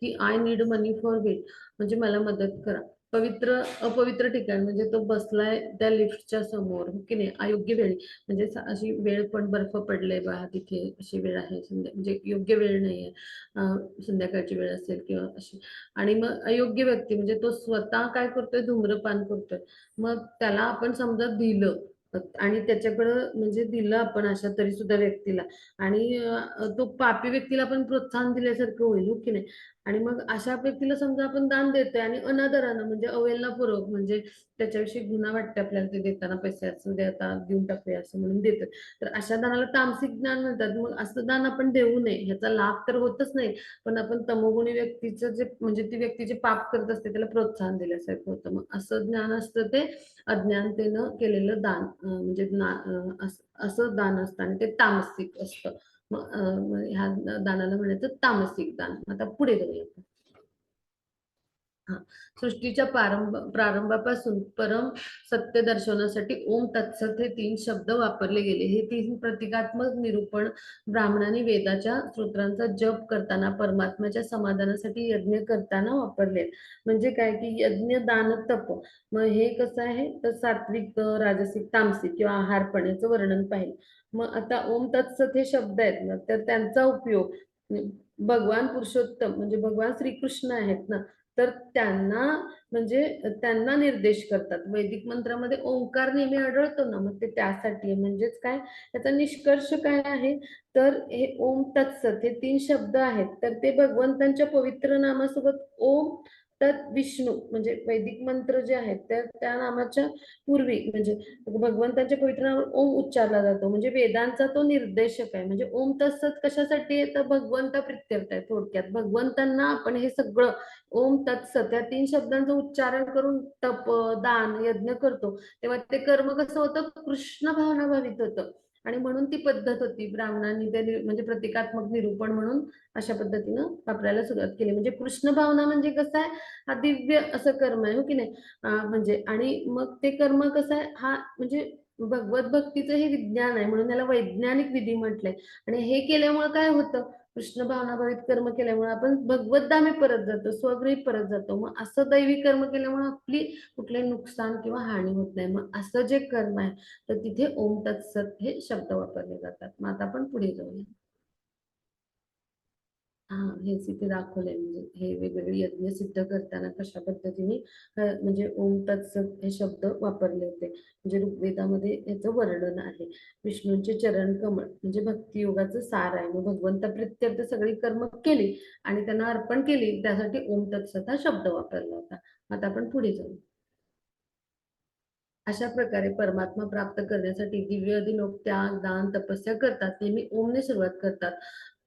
की I need money for wait, म्हणजे मला मदत करा. पवित्र अपवित्र ठिकाण म्हणजे तो बसलाय त्या लिफ्टच्या समोर, हो की नाही, अयोग्य वेळी, म्हणजे अशी वेळ पण बर्फ पडले बा तिथे, अशी वेळ आहे म्हणजे योग्य वेळ नाहीये, संध्याकाळची वेळ असेल किंवा अशी. आणि मग अयोग्य व्यक्ती म्हणजे तो स्वतः काय करतोय, धूम्रपान करतोय. मग त्याला आपण समजा दिलं आणि त्याच्याकडं म्हणजे दिलं आपण अशा तरी सुद्धा व्यक्तीला, आणि तो पापी व्यक्तीला आपण प्रोत्साहन दिल्यासारखं होईल, हो की नाही. आणि मग अशा व्यक्तीला समजा आपण दान देतोय आणि अनादरानं म्हणजे अवहेलनापूर्वक, म्हणजे त्याच्याविषयी गुन्हा वाटते आपल्याला, ते देताना पैसे असं देता देऊन टाकूया असं म्हणून देतोय, तर अशा दानाला तामसिक ज्ञान म्हणतात. मग असं दान आपण देऊ नये, ह्याचा लाभ तर होतच नाही, पण आपण तमोगुणी व्यक्तीचं जे म्हणजे ती व्यक्ती जे पाप करत असते त्याला प्रोत्साहन दिल्यासारखं होतं. मग असं ज्ञान असतं ते अज्ञानतेनं केलेलं दान, म्हणजे असं दान असतं आणि ते तामसिक असतं. मग ह्या दानाला म्हणायचं तामसिक दान. आता पुढे जाऊया. हा, सृष्टीच्या प्रारंभापासून परम सत्य दर्शवण्यासाठी ओम तत्सत हे 3 शब्द वापरले गेले. हे 3 प्रतिकात्मक निरूपण ब्राह्मणांनी वेदाच्या स्तोत्रांचा जप करताना परमात्म्याच्या समाधानासाठी यज्ञ करताना वापरले. म्हणजे काय की यज्ञ दान तप, मग हे कसं आहे तर सात्विक राजसिक तामसिक किंवा आहारपण याचं वर्णन पाहिजे. मग आता ओम तत्सत हे शब्द आहेत ना, तर त्यांचा उपयोग भगवान पुरुषोत्तम म्हणजे भगवान श्रीकृष्ण आहेत ना, तर त्यांना म्हणजे त्यांना निर्देश करतात. वैदिक मंत्रामध्ये ओंकार नेहमी आढळतो ना, मग ते त्यासाठी आहे. म्हणजेच काय त्याचा निष्कर्ष काय आहे तर हे ओम तत्सत हे 3 शब्द आहेत, तर ते भगवंतांच्या पवित्र नामासोबत ओम तत् विष्णू म्हणजे वैदिक मंत्र जे आहेत त्या नामाच्या पूर्वी म्हणजे भगवंताच्या पवित्र नामावर ओम उच्चारला जातो. म्हणजे वेदांचा तो निर्देशक आहे. म्हणजे ओम तत्सत कशासाठी आहे तर भगवंता प्रित्यर्थ आहे. थोडक्यात भगवंतांना आपण हे सगळं ओम तत्सत या 3 शब्दांचं उच्चारण करून तप दान यज्ञ करतो, तेव्हा ते कर्म कसं होतं कृष्ण भावना भावित होतं. आणि म्हणून ती पद्धत होती ब्राह्मणांनी ते म्हणजे प्रतिकात्मक निरूपण म्हणून अशा पद्धतीनं वापरायला सुरुवात केली. म्हणजे कृष्ण भावना म्हणजे कसं आहे हा दिव्य असं कर्म आहे, हो की नाही. म्हणजे आणि मग ते कर्म कसं आहे हा म्हणजे भगवत भक्तीचं हे विज्ञान आहे, म्हणून याला वैज्ञानिक विधी म्हटलंय. आणि हे केल्यामुळे काय होतं कृष्ण भावनाभावित कर्म केल्यामुळे आपण भगवत धामी परत जातो, स्वगृही परत जातो. मग असं दैवी कर्म केल्यामुळे आपली कुठले नुकसान किंवा हानी होत नाही. मग असं जे कर्म आहे तर तिथे ओम तत्सत हे शब्द वापरले जातात. मग आता आपण पुढे जाऊया. हा, हेच इथे दाखवलंय म्हणजे हे वेगवेगळे यज्ञ सिद्ध करताना कशा पद्धतीने म्हणजे ओम तत्सत हे शब्द वापरले होते. म्हणजे ऋग्वेदामध्ये याचं वर्णन आहे. विष्णूंचे चरण कमळ म्हणजे भक्तियोगाचं सार आहे. मग भगवंता प्रित्यर्थ सगळी कर्म केली आणि त्यांना अर्पण केली, त्यासाठी ओम तत्सत हा शब्द वापरला होता. आता आपण पुढे जाऊ. अशा प्रकारे परमात्मा प्राप्त करण्यासाठी दिव्य लोक त्याग दान तपस्या करतात, नेहमी ओमने सुरुवात करतात.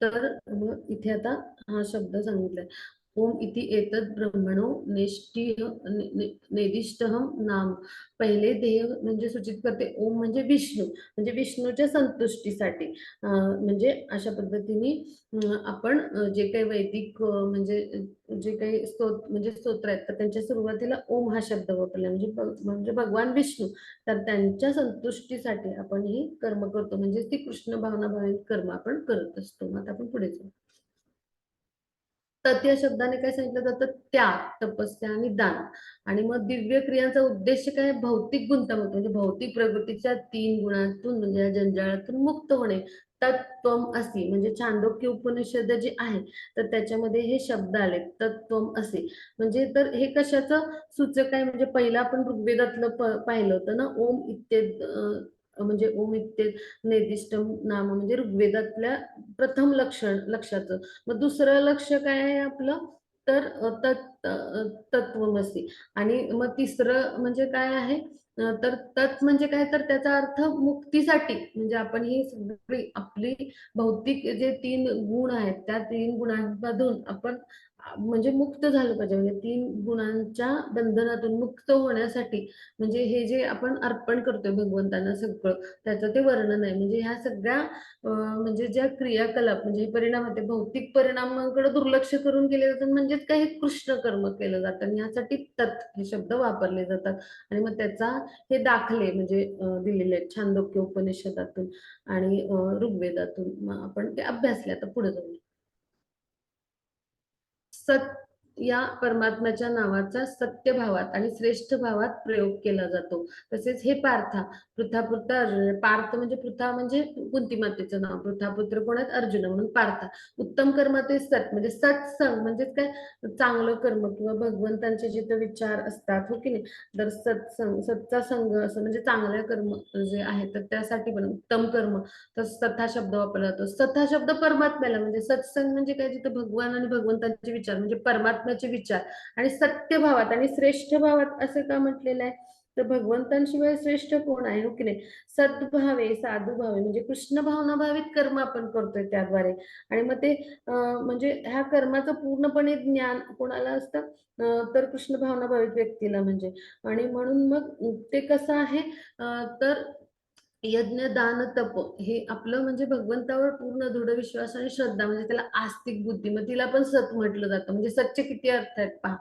तर मग इथे आता हा शब्द सांगितलाय ओम इति एतद ब्रह्मणो नेदिष्टहम नाम. पहिले ध्येय म्हणजे सूचित करते ओम म्हणजे विष्णू म्हणजे विष्णूच्या संतुष्टीसाठी. म्हणजे अशा पद्धतीने आपण जे काही वैदिक म्हणजे जे काही स्तोत्र आहेत तर त्यांच्या सुरुवातीला ओम हा शब्द वापरला. म्हणजे भगवान विष्णू तर त्यांच्या संतुष्टीसाठी आपण हे कर्म करतो. म्हणजे ती कृष्ण भावना भावित कर्म आपण करत असतो. आता आपण पुढे जाऊ. तत् या शब्दाने काय सांगितलं जातं त्याग तपस्या आणि दान. आणि मग दिव्य क्रियांचा उद्देश काय भौतिक गुंतागुंत म्हणजे भौतिक प्रकृतीच्या 3 गुणांतून म्हणजे या जंजाळातून मुक्त होणे. तत्त्वम असी म्हणजे छांदोग्य उपनिषद जे आहे तर त्याच्यामध्ये हे शब्द आले तत्त्वम असे. म्हणजे तर हे कशाचं सूचक आहे म्हणजे पहिला आपण ऋग्वेदातलं पाहिलं होतं ना ओम इत्तेद म्हणजे ओम इत्तेद निर्दिष्टम नाम म्हणजे ऋग्वेदातल्या प्रथम लक्षाचं. मग दुसरं लक्ष काय आहे आपलं तर तत्वमसी. आणि मग तिसरं म्हणजे काय आहे तर तत् म्हणजे काय तर त्याचा अर्थ मुक्तीसाठी. म्हणजे आपण ही सगळी आपली भौतिक जे 3 गुण आहेत त्या 3 गुणांमधून आपण म्हणजे मुक्त झालं पाहिजे. म्हणजे 3 गुणांच्या बंधनातून मुक्त होण्यासाठी म्हणजे हे जे आपण अर्पण करतोय भगवंतांना सगळं त्याचं ते वर्णन आहे. म्हणजे ह्या सगळ्या म्हणजे ज्या क्रियाकलाप म्हणजे हे परिणाम होते भौतिक परिणामांकडे दुर्लक्ष करून केले जातात. म्हणजेच काही कृष्ण कर्म केलं जातं आणि यासाठी तत् हे शब्द वापरले जातात. आणि मग त्याचा हे दाखले म्हणजे दिलेले आहेत छांदोग्य उपनिषदातून आणि ऋग्वेदातून. मग आपण ते अभ्यासले. आता पुढे जाऊ. सत या परमात्म्याच्या नावाचा सत्य भावात आणि श्रेष्ठ भावात प्रयोग केला जातो. तसेच हे पार्था पृथापुत्र अर्जुन. पार्थ म्हणजे पृथा म्हणजे कुंती मातेचं नाव. पृथापुत्र कोण आहेत अर्जुन म्हणून पार्था. उत्तम कर्माचे सत म्हणजे सत्संग म्हणजेच काय चांगलं कर्म किंवा भगवंतांचे जिथे विचार असतात हो की नाही तर सत्संग सतचा संघ असं म्हणजे चांगल्या कर्म जे आहे तर त्यासाठी पण उत्तम कर्म तर सथा शब्द वापरला जातो. सथा शब्द परमात्म्याला म्हणजे सत्संग म्हणजे काय जिथे भगवान आणि भगवंतांचे विचार म्हणजे परमात्म्याचे विचार. आणि सत्य भावात आणि श्रेष्ठ भावात असं का म्हटलेलं आहे तर भगवंतांशिवाय श्रेष्ठ कोण आहे हो की नाही. सद्भावे साधू भावे म्हणजे कृष्ण भावना भावित कर्म आपण करतोय त्याद्वारे. आणि मग ते म्हणजे ह्या कर्माचं पूर्णपणे ज्ञान कोणाला असतं तर कृष्ण भावना भावित व्यक्तीला म्हणजे. आणि म्हणून मग ते कसं आहे तर यज्ञ दान तप हे आपलं म्हणजे भगवंतावर पूर्ण दृढ विश्वास आणि श्रद्धा, म्हणजे त्याला आस्तिक बुद्धी, मग तिला पण सत म्हटलं जातं. म्हणजे सतचे किती अर्थ आहेत पहा.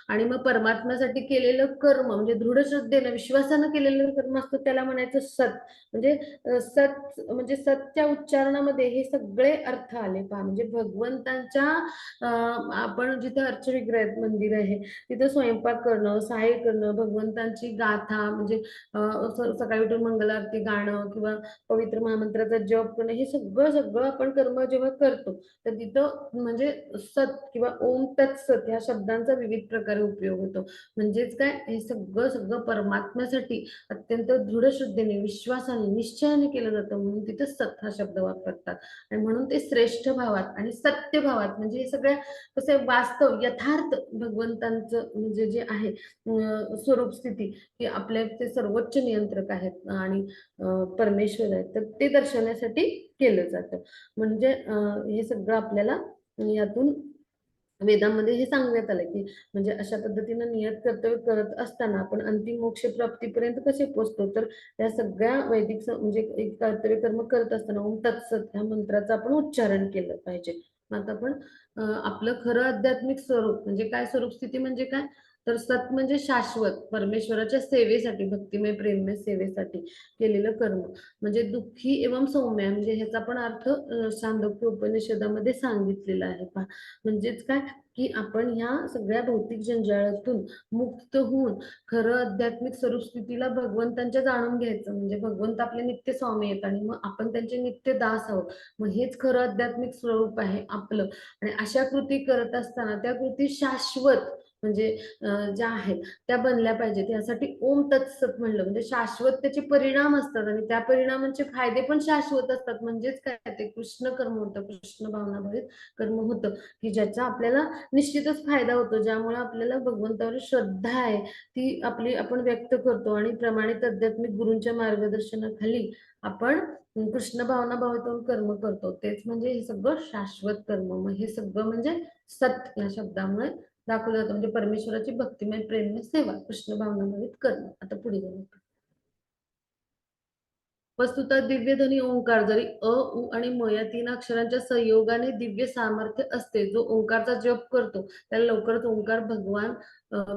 आणि मग परमात्म्यासाठी केलेलं कर्म म्हणजे दृढ श्रद्धेनं विश्वासानं केलेलं कर्म असतं त्याला म्हणायचं सत. म्हणजे सत म्हणजे सतच्या उच्चारणामध्ये हे सगळे अर्थ आले पहा. म्हणजे भगवंतांच्या आपण जिथे अर्चविग्रह आहेत, मंदिर आहे, तिथे स्वयंपाक करणं, सहाय्य करणं, भगवंतांची गाथा म्हणजे सकाळी उठून मंगलारती गाणं किंवा पवित्र महामंत्राचा जप करणं, हे सगळं सगळं आपण कर्म जेव्हा करतो तर तिथं म्हणजे सत किंवा ओम तत्सत ह्या शब्दांचा विविध प्रकारे उपयोग होतो. म्हणजेच काय, हे सगळं सगळं परमात्म्यासाठी अत्यंत दृढ श्रद्धेने, विश्वासाने, निश्चयाने केलं जातं, म्हणून तिथं सत हा शब्द वापरतात. आणि म्हणून ते श्रेष्ठ भावात आणि सत्य भावात, म्हणजे हे सगळ्या कसे वास्तव यथार्थ भगवंतांचं म्हणजे जे आहे स्वरूप स्थिती, की आपले ते सर्वोच्च नियंत्रक आहेत आणि परमेश्वर आहेत, तर ते दर्शवण्यासाठी केलं जातं. म्हणजे हे सगळं आपल्याला यातून वेदामध्ये हे सांगण्यात आलं, की म्हणजे अशा पद्धतीनं नियत कर्तव्य करत असताना आपण अंतिम मोक्ष प्राप्तीपर्यंत कसे पोहोचतो, तर या सगळ्या वैदिक म्हणजे एक कर्तव्य कर्म करत असताना ओम तत्सत ह्या मंत्राचं आपण उच्चारण केलं पाहिजे. मग आता आपण आपलं खरं आध्यात्मिक स्वरूप म्हणजे काय, स्वरूप स्थिती म्हणजे काय, तर सत म्हणजे शाश्वत परमेश्वराच्या सेवेसाठी, भक्तिमय प्रेममय सेवेसाठी केलेलं कर्म. म्हणजे दुःखी एवं सौम्य, म्हणजे ह्याचा पण अर्थ छांदोग्य उपनिषदामध्ये सांगितलेला आहे पहा. म्हणजेच काय, की आपण ह्या सगळ्या भौतिक जंजाळातून मुक्त होऊन खरं आध्यात्मिक स्वरूप स्थितीला भगवंतांच्या जाणून घ्यायचं. म्हणजे भगवंत आपले नित्य स्वामी आहेत आणि मग आपण त्यांचे नित्य दास आहोत. मग हेच खरं आध्यात्मिक स्वरूप आहे आपलं. आणि अशा कृती करत असताना त्या कृती शाश्वत म्हणजे ज्या आहेत त्या बनल्या पाहिजेत. यासाठी ओम तत्सत म्हणलं, म्हणजे शाश्वत त्याचे परिणाम असतात आणि त्या परिणामांचे फायदे पण शाश्वत असतात. म्हणजेच काय, ते कृष्ण कर्म होतं, कृष्ण भावनाभावित कर्म होतं, की ज्याचा आपल्याला निश्चितच फायदा होतो, ज्यामुळे आपल्याला भगवंतावर श्रद्धा आहे ती आपली आपण व्यक्त करतो आणि प्रमाणित आध्यात्मिक गुरूंच्या मार्गदर्शनाखाली आपण कृष्ण भावना भावितून कर्म करतो. तेच म्हणजे हे सगळं शाश्वत कर्म. मग हे सगळं म्हणजे सत या शब्दामुळे दाखवलं जातं. म्हणजे परमेश्वराची भक्तिमय प्रेममय सेवा, कृष्ण भावनाभावित कर्म. आता पुढे जाऊ. वस्तुतः दिव्य ध्वनी ओंकार जरी अ, उ आणि म या तीन अक्षरांच्या संयोगाने दिव्य सामर्थ्य असते. जो ओंकारचा जप करतो त्याला लवकरच ओंकार भगवान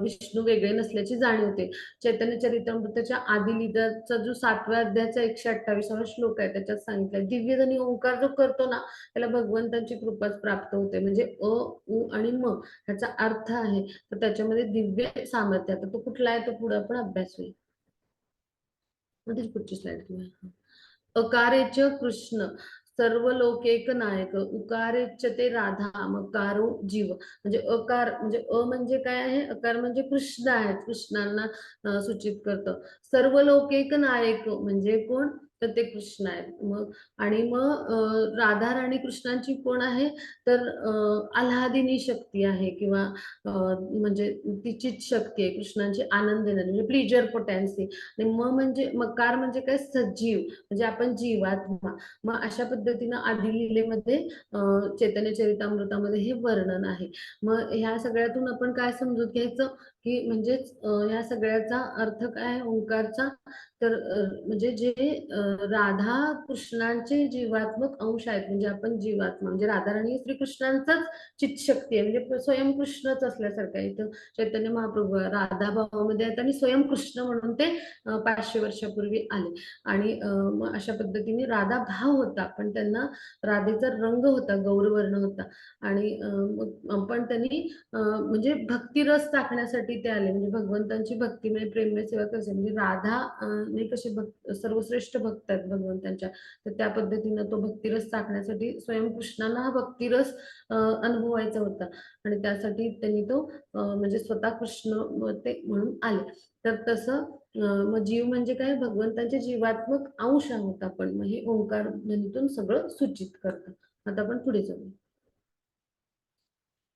विष्णू वेगळे नसल्याची जाणीव होते. चैतन्य चरितामृताच्या आदिलीलाचा जो 7व्या अध्यायाचा 128वा श्लोक आहे त्याच्यात सांगितलं, दिव्य ध्वनी ओंकार जो करतो ना त्याला भगवंतांची कृपाच प्राप्त होते. म्हणजे अ, उ आणि म ह्याचा अर्थ आहे, तर त्याच्यामध्ये दिव्य सामर्थ्य. आता तो कुठला आहे तो पुढे आपण अभ्यास होईल. मध्ये पुढची स्लाइड घेऊया. अकारेच कृष्ण सर्व लोकेक नायक, उकारेच ते राधा, मकारो जीव. म्हणजे अकार म्हणजे अ म्हणजे काय आहे, अकार म्हणजे कृष्ण आहेत, कृष्णांना सूचित करतं. सर्व लोकेक नायक म्हणजे कोण, तर ते कृष्ण आहेत. मग आणि मग राधा राणी कृष्णांची कोण आहे, तर आल्हादिनी शक्ती आहे किंवा म्हणजे तिचीच शक्ती आहे कृष्णांची, आनंद देणारी म्हणजे प्लीजर पोटॅन्सी. आणि म म्हणजे मकार म्हणजे काय, सजीव म्हणजे आपण जीवात्मा. मग अशा पद्धतीनं आधी लीलेमध्ये चैतन्य चरितामृतामध्ये हे वर्णन आहे. मग ह्या सगळ्यातून आपण काय समजून घ्यायचं, की म्हणजेच ह्या सगळ्याचा अर्थ काय ओंकारचा, तर म्हणजे जे राधा कृष्णांचे जीवात्मक अंश आहेत, म्हणजे आपण जीवात्मा म्हणजे राधा राणी श्रीकृष्णांचाच चित शक्ती आहे, म्हणजे स्वयं कृष्णच असल्यासारखं आहे. इथं चैतन्य महाप्रभू राधा भावामध्ये आहेत आणि स्वयं कृष्ण म्हणून ते 500 वर्षापूर्वी आले. आणि मग अशा पद्धतीने राधा भाव होता, पण त्यांना राधेचा रंग होता, गौरवर्ण होता. आणि पण त्यांनी म्हणजे भक्तिरस टाकण्यासाठी ते आले, म्हणजे भगवंतांची भक्तिमय प्रेममय सेवा कशी, म्हणजे राधा ने कसे सर्वश्रेष्ठ भक्त आहेत भगवंतांच्या, तर त्या पद्धतीनं तो भक्तिरस टाकण्यासाठी स्वयं कृष्णांना हा भक्तिरस अनुभवायचा होता आणि त्यासाठी त्यांनी तो म्हणजे स्वतः कृष्ण ते म्हणून आले. तर तसं मग जीव म्हणजे काय, भगवंतांचे जीवात्मक अंश आहोत आपण. मग हे ओंकार ध्वनीतून सगळं सूचित करतं. आता आपण पुढे जाऊ.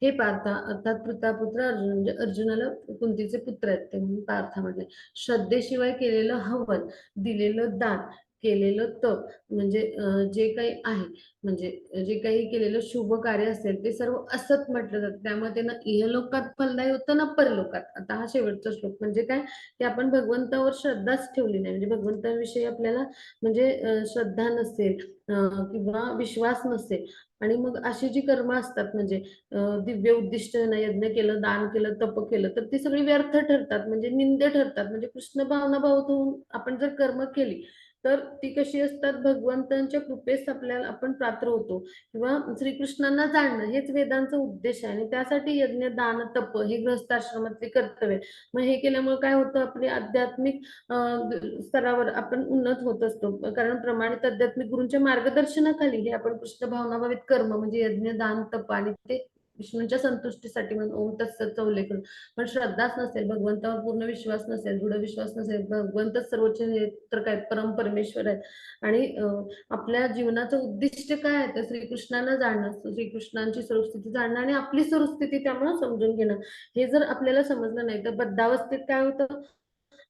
हे पार्था अर्थात प्रतापुत्र अर्जुन, म्हणजे अर्जुनाला कुंतीचे पुत्र आहेत ते म्हणून पार्था म्हटले. श्रद्धेशिवाय केलेलं हवन, दिलेलं दान, केलेलं तप म्हणजे जे काही आहे म्हणजे जे काही केलेलं शुभ कार्य असेल ते सर्व असत म्हटलं जातं. त्यामुळे ते ना इहलोकात फलदायी होतं ना परलोकात. आता हा शेवटचा श्लोक म्हणजे काय, की आपण भगवंतावर श्रद्धाच ठेवली नाही म्हणजे भगवंताविषयी आपल्याला म्हणजे श्रद्धा नसेल किंवा विश्वास नसेल आणि मग अशी जी कर्म असतात म्हणजे दिव्य उद्दिष्ट यज्ञ केलं, दान केलं, तप केलं तर ती सगळी व्यर्थ ठरतात म्हणजे निंदे ठरतात. म्हणजे कृष्ण भावनाभाव होऊन आपण जर कर्म केली तर ती कशी असतात, भगवंतांच्या कृपेस आपल्याला आपण पात्र होतो किंवा श्रीकृष्णांना जाणणं हेच वेदांचा उद्देश आहे आणि त्यासाठी यज्ञ, दान, तप हे गृहस्थाश्रमातले कर्तव्य. मग हे केल्यामुळे काय होतं, आपले आध्यात्मिक स्तरावर आपण उन्नत होत असतो. कारण प्रमाणित आध्यात्मिक गुरूंच्या मार्गदर्शनाखाली हे आपण कृष्ण भावनाभावित कर्म म्हणजे यज्ञ, दान, तप आणि ते विष्णूंच्या संतुष्टीसाठी म्हणून ओम तत्सतचा उल्लेख करू. पण श्रद्धाच नसेल, भगवंतावर पूर्ण विश्वास नसेल, दृढ विश्वास नसेल, भगवंतच सर्वोच्च हे तर काय परम परमेश्वर आहे आणि आपल्या जीवनाचं उद्दिष्ट काय आहे तर श्रीकृष्णाला जाणणं, श्रीकृष्णांची स्वरूपस्थिती जाणणं आणि आपली स्वरूपस्थिती त्यामुळे समजून घेणं. हे जर आपल्याला समजलं नाही तर बद्धावस्थेत काय होतं,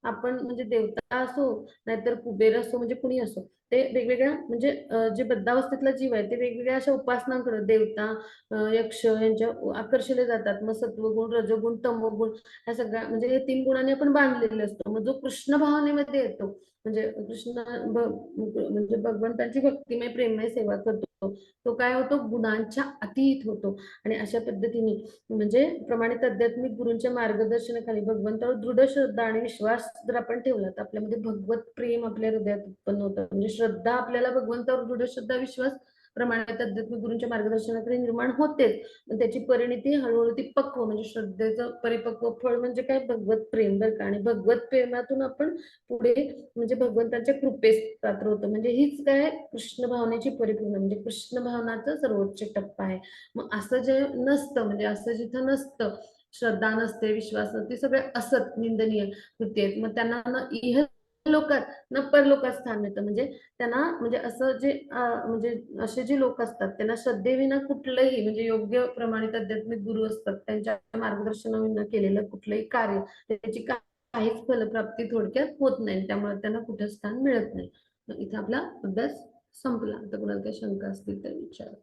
आपण म्हणजे देवता असो नाहीतर कुबेर असो म्हणजे कुणी असो ते वेगवेगळ्या म्हणजे जे बद्धावस्थेतला जीव आहे ते वेगवेगळ्या अशा उपासनांकडे देवता यक्ष यांच्या आकर्षले जातात. मग सत्वगुण, रजोगुण, तमोगुण ह्या सगळ्या म्हणजे हे 3 गुणांनी आपण बांधलेले असतो. मग जो कृष्ण भावनेमध्ये येतो म्हणजे कृष्ण म्हणजे भगवंताची भक्तिमय प्रेममय सेवा करतो तो काय होतो, गुणांच्या अतीत होतो. आणि अशा पद्धतीने म्हणजे प्रमाणित आध्यात्मिक गुरूंच्या मार्गदर्शनाखाली भगवंतावर दृढ श्रद्धा आणि विश्वास जर आपण ठेवला तर आपल्यामध्ये भगवत प्रेम आपल्या हृदयात उत्पन्न होतं. म्हणजे श्रद्धा आपल्याला भगवंतावर दृढ श्रद्धा विश्वास प्रमाणित आध्यात्मिक गुरूंच्या मार्गदर्शनाखाली निर्माण होतेच. पण त्याची परिणती हळूहळू ती पक्व म्हणजे श्रद्धेचं परिपक्व फळ म्हणजे काय, भगवत प्रेम बरं का. आणि भगवत प्रेमातून आपण पुढे म्हणजे भगवंताच्या कृपेस पात्र होतो. म्हणजे हीच काय कृष्ण भावनेची परिपूर्ण म्हणजे कृष्ण भावनाचा सर्वोच्च टप्पा आहे. मग असं जे नसतं म्हणजे असं जिथं नसतं, श्रद्धा नसते, विश्वास नसते, सगळे असत निंदनीय कृती आहेत, मग त्यांना न इह लोकात न परलोकात स्थान मिळतं. म्हणजे त्यांना म्हणजे असं जे म्हणजे असे जे लोक असतात त्यांना श्रद्धेविना कुठलंही म्हणजे योग्य प्रमाणित आध्यात्मिक गुरु असतात त्यांच्या मार्गदर्शनाविना केलेलं कुठलंही कार्य त्याची काहीच फलप्राप्ती थोडक्यात होत नाही. त्यामुळे त्यांना कुठे स्थान मिळत नाही. इथे आपला अभ्यास संपला. तर कुणाला काही शंका असतील तर विचार.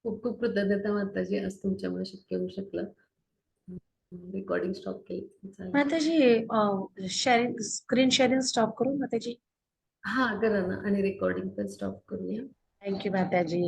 खूप खूप कृतज्ञता माताजी, आज तुमच्यामुळे शक्य होऊ शकलं. रेकॉर्डिंग स्टॉप केली चालेल. माताजी शेअरिंग स्क्रीन शेअरिंग स्टॉप करू माताजी. हा करा ना आणि रेकॉर्डिंग पण स्टॉप करूया. थँक्यू माताजी.